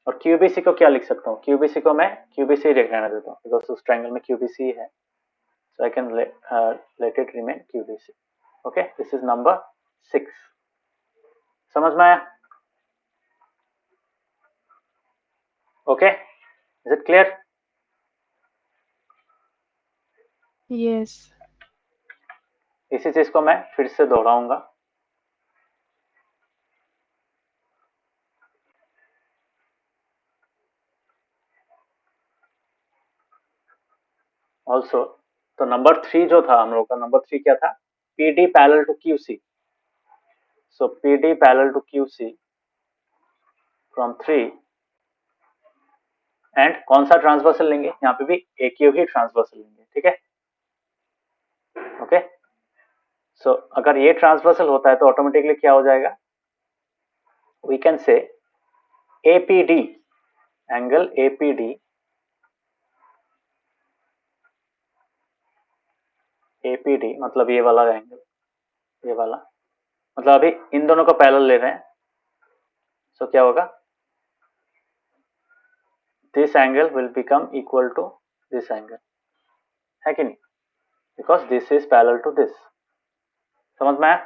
और क्यूबीसी को क्या लिख सकता हूँ, क्यूबीसी को मैं क्यूबीसी रहने देता हूँ, बिकॉज उस ट्रायंगल में क्यूबीसी है, so I can let it remain QBC. Okay, this is number 6। समझ में आया? Okay, is it clear? yes इसी चीज को मैं फिर से दोहराऊंगा, ऑल्सो तो नंबर 3 जो था हम लोग का, नंबर 3 क्या था? PD parallel to QC. So PD parallel to QC from 3 and कौन सा ट्रांसवर्सल लेंगे? यहाँ पे भी AQ ही ट्रांसवर्सल लेंगे, ठीक है? ओके, सो अगर ये ट्रांसवर्सल होता है तो ऑटोमेटिकली क्या हो जाएगा? We can say APD, angle APD, APD मतलब ये वाला एंगल, ये वाला मतलब अभी इन दोनों को पैरेलल ले रहे हैं, सो क्या होगा? This angle will become equal to this angle, है कि नहीं? Because this is parallel to this. समझ में आया?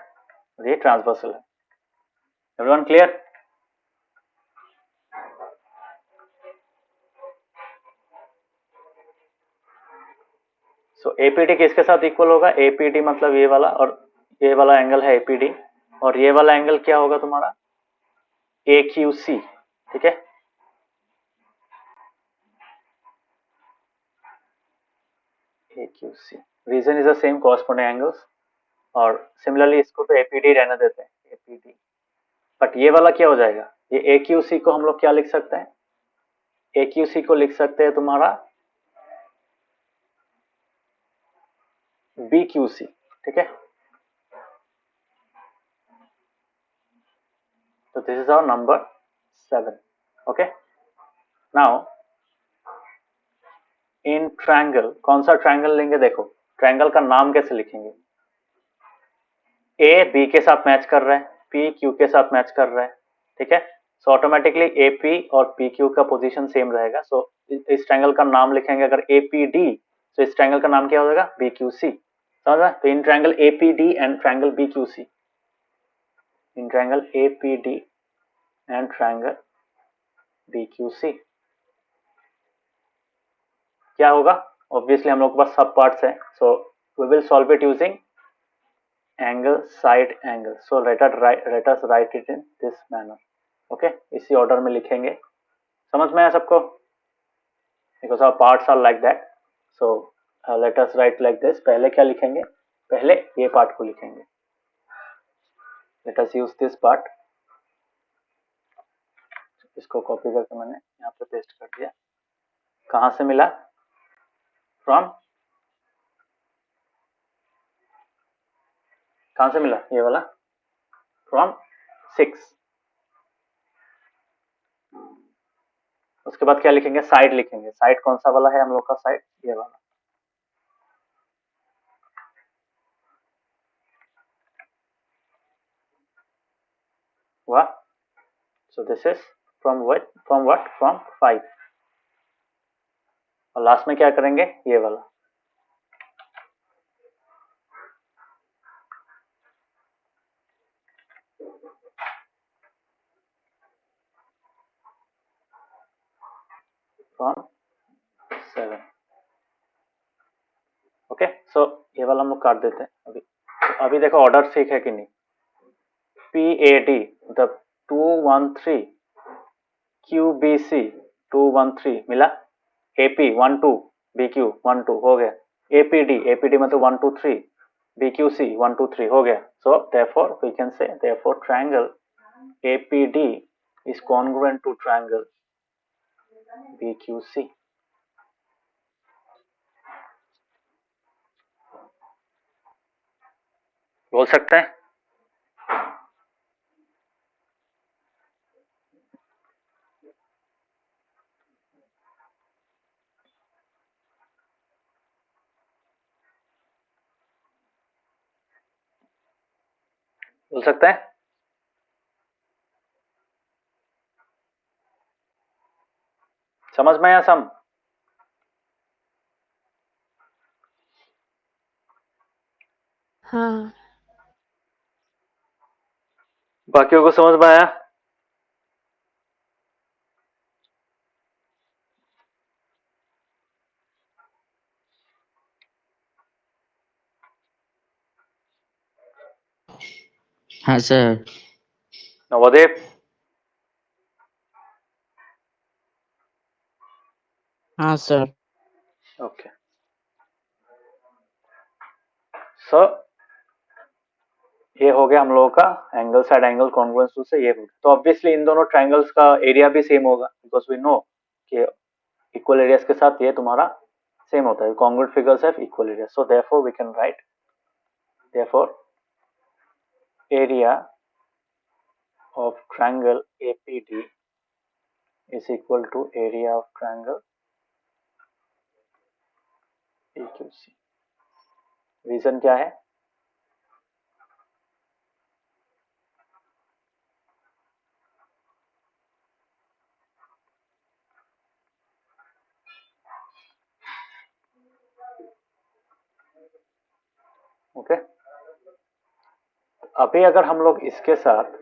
ये ट्रांसवर्सल है. Everyone clear? सो APD किसके साथ इक्वल होगा? APD मतलब ये वाला, और ये वाला एंगल है APD, और ये वाला एंगल क्या होगा तुम्हारा? AQC, ठीक है? AQC, reason is the same, corresponding angles. और सिमिलरली इसको तो APD रहने देते हैं, APD. बट ये वाला क्या हो जाएगा? ये AQC को हम लोग क्या लिख सकते हैं? AQC को लिख सकते हैं तुम्हारा BQC, ठीक है? तो this is our number 7. Okay, now in triangle, कौन सा ट्रायंगल लेंगे? देखो ट्रायंगल का नाम कैसे लिखेंगे? A B के साथ मैच कर रहा है, P Q के साथ मैच कर रहा है, ठीक है? सो ऑटोमेटिकली AP और PQ का पोजीशन सेम रहेगा. सो इस ट्रायंगल का नाम लिखेंगे अगर APD, तो इस ट्रायंगल का नाम क्या हो जाएगा? BQC. समझ में? तो in triangle APD and triangle BQC, in triangle APD and triangle BQC क्या होगा? ऑब्वियसली हम लोग के पास सब पार्ट्स हैं, so we will solve it using angle side angle. So let us write it in this manner. Okay, इसी order में लिखेंगे. समझ में आया सबको? Because our parts are like that. So let us write like this. पहले क्या लिखेंगे? पहले ये पार्ट को लिखेंगे. Let us use this part. इसको कॉपी करके मैंने यहाँ पे पेस्ट कर दिया. कहाँ से मिला? फ्रॉम, कहाँ से मिला ये वाला? फ्रॉम 6. उसके बाद क्या लिखेंगे? साइड लिखेंगे. साइड कौन सा वाला है हम लोग का? साइड ये वाला. वाह. सो this is from what? From 5. और लास्ट में क्या करेंगे? ये वाला. फ्रॉम 7. ओके, सो ये वाला हम लोग काट देते हैं अभी. अभी देखो ऑर्डर ठीक है कि नहीं? PAD मतलब 213, QBC 213 मिला. AP 12, BQ 12 हो गया. APD मतलब 1 2 3, BQC 1 2 3 हो गया. So therefore we can say therefore triangle APD is congruent to triangle BQC. बोल सकते हैं? बोल सकते हैं? समझ में आया सम? हाँ. बाकियों को समझ में आया? हाँ सर. नवोदय? हाँ सर. ओके. सो ये हो गया हम लोगों का angle side angle congruence to से ये हो गया। तो ऑब्वियसली इन दोनों ट्रायंगल्स का एरिया भी सेम होगा बिकॉज वी नो कि इक्वल एरियाज के साथ ये तुम्हारा सेम होता है, congruent figures have equal area, so therefore we can write therefore area of triangle APD is equal to area of triangle PQC। Reason क्या है? ओके अभी अगर हम लोग इसके साथ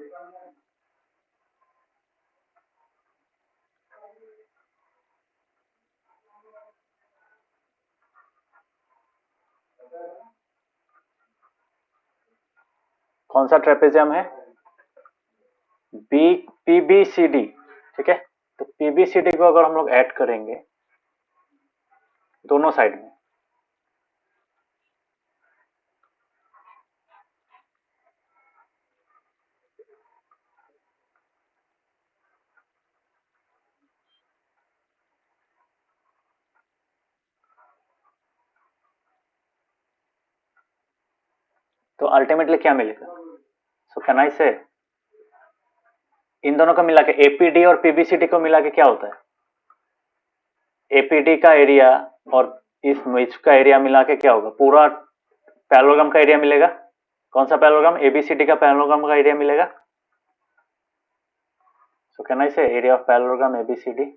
कौन सा ट्रेपेजियम है? PBCD, ठीक है। तो PBCD को अगर हम लोग ऐड करेंगे दोनों साइड में, तो अल्टीमेटली क्या मिलेगा? सो कैन आई से इन दोनों को मिला के APD और PBCD को मिला के क्या होता है? APD का एरिया और इस मिच का एरिया मिला के क्या होगा? पूरा पैरेललोग्राम का एरिया मिलेगा। कौन सा पैरेललोग्राम? ABCD का पैरेललोग्राम का एरिया मिलेगा। सो कैन आई से एरिया ऑफ पैरेललोग्राम ABCD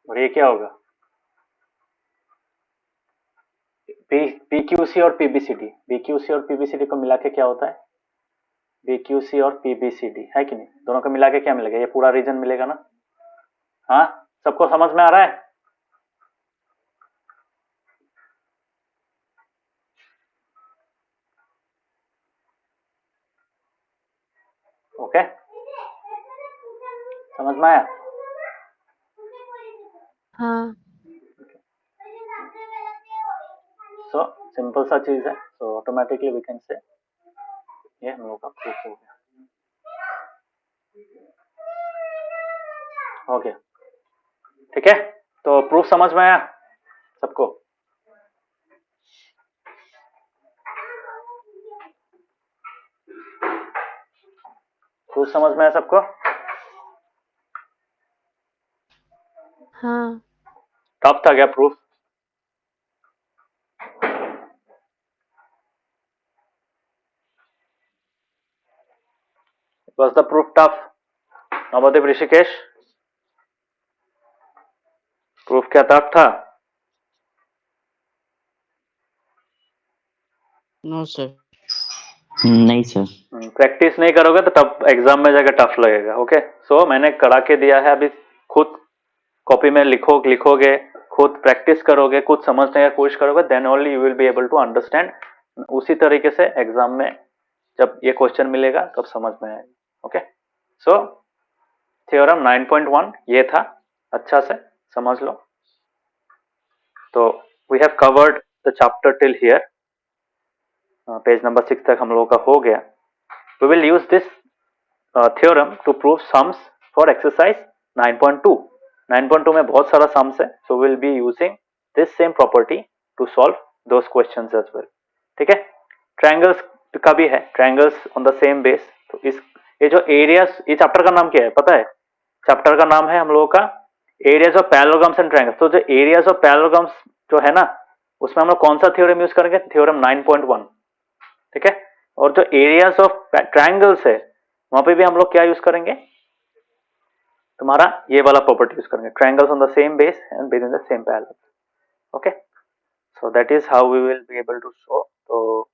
और ये क्या होगा? PQC और PBCD, BQC और PBCD को मिला के क्या होता है? BQC और PBCD है कि नहीं? दोनों को मिला के क्या मिलेगा? ये पूरा रीजन मिलेगा ना? हाँ, सबको समझ में आ रहा है? ओके समझ में आया? हाँ। सो सिंपल सा चीज है, सो ऑटोमेटिकली वी कैन से ये हम लोग का प्रूफ हो गया। हो गया, ठीक है। तो प्रूफ समझ में आया सबको? प्रूफ समझ में आया सबको? हाँ। टफ था क्या proof? Was the proof tough? Navdeep Rishikesh, proof क्या टफ था? No, sir. नहीं सर। प्रैक्टिस नहीं करोगे तो तब एग्जाम में जाकर टफ लगेगा। ओके सो मैंने करा के दिया है, अभी खुद कॉपी में लिखोगे, खुद प्रैक्टिस करोगे, खुद समझने की कोशिश करोगे, then only you will be able to understand. उसी तरीके से एग्जाम में जब ये क्वेश्चन मिलेगा तब समझ में आएगा। ओके सो थ्योरम 9.1 ये था, अच्छा से समझ लो। तो we have covered the chapter till here, page number 6 तक हम लोगों का हो गया। We will use this theorem to prove sums for exercise 9.2। 9.2 में बहुत सारा sums है, so we'll be using this same property to solve those questions as well। ठीक है, triangles का भी है, triangles on the same base। तो इस ये जो areas, ये चैप्टर का नाम क्या है पता है? चैप्टर का नाम है हम लोगों का areas of parallelograms and triangles. तो जो एरियाज ऑफ पैरेललोग्राम्स जो है ना, उसमें हम लोग कौन सा थ्योरम यूज करेंगे? थ्योरम 9.1, ठीक है। और जो एरियाज ऑफ ट्रायंगल्स है वहां पे भी हम लोग क्या यूज करेंगे? तुम्हारा ये वाला प्रॉपर्टी यूज करेंगे, triangles on the same base and with in the same parallel. Okay so that is how we will be able to show. तो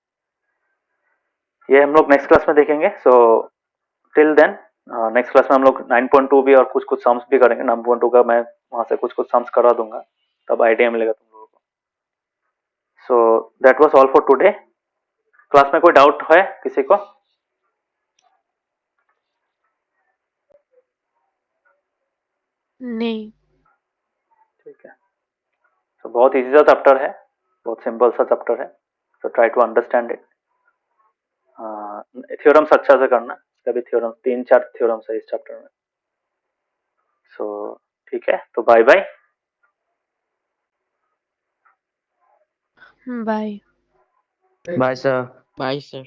ये हम लोग नेक्स्ट क्लास में देखेंगे। So till then next class में हम लोग 9.2 भी और कुछ कुछ सम्स भी करेंगे। 9.2 का मैं वहां से कुछ कुछ सम्स करा दूंगा, तब आइडिया मिलेगा तुम लोगों को। सो that was all for today. Class में कोई डाउट है किसी को? नहीं। ठीक है। तो बहुत इजी सा चैप्टर है, बहुत सिंपल सा चैप्टर है, तो try to understand it. Theorems अच्छा से करना, सभी थ्योरम्स 3-4 थ्योरम्स है इस चैप्टर में। सो ठीक है, तो bye bye. Bye. Bye, sir. Bye, sir.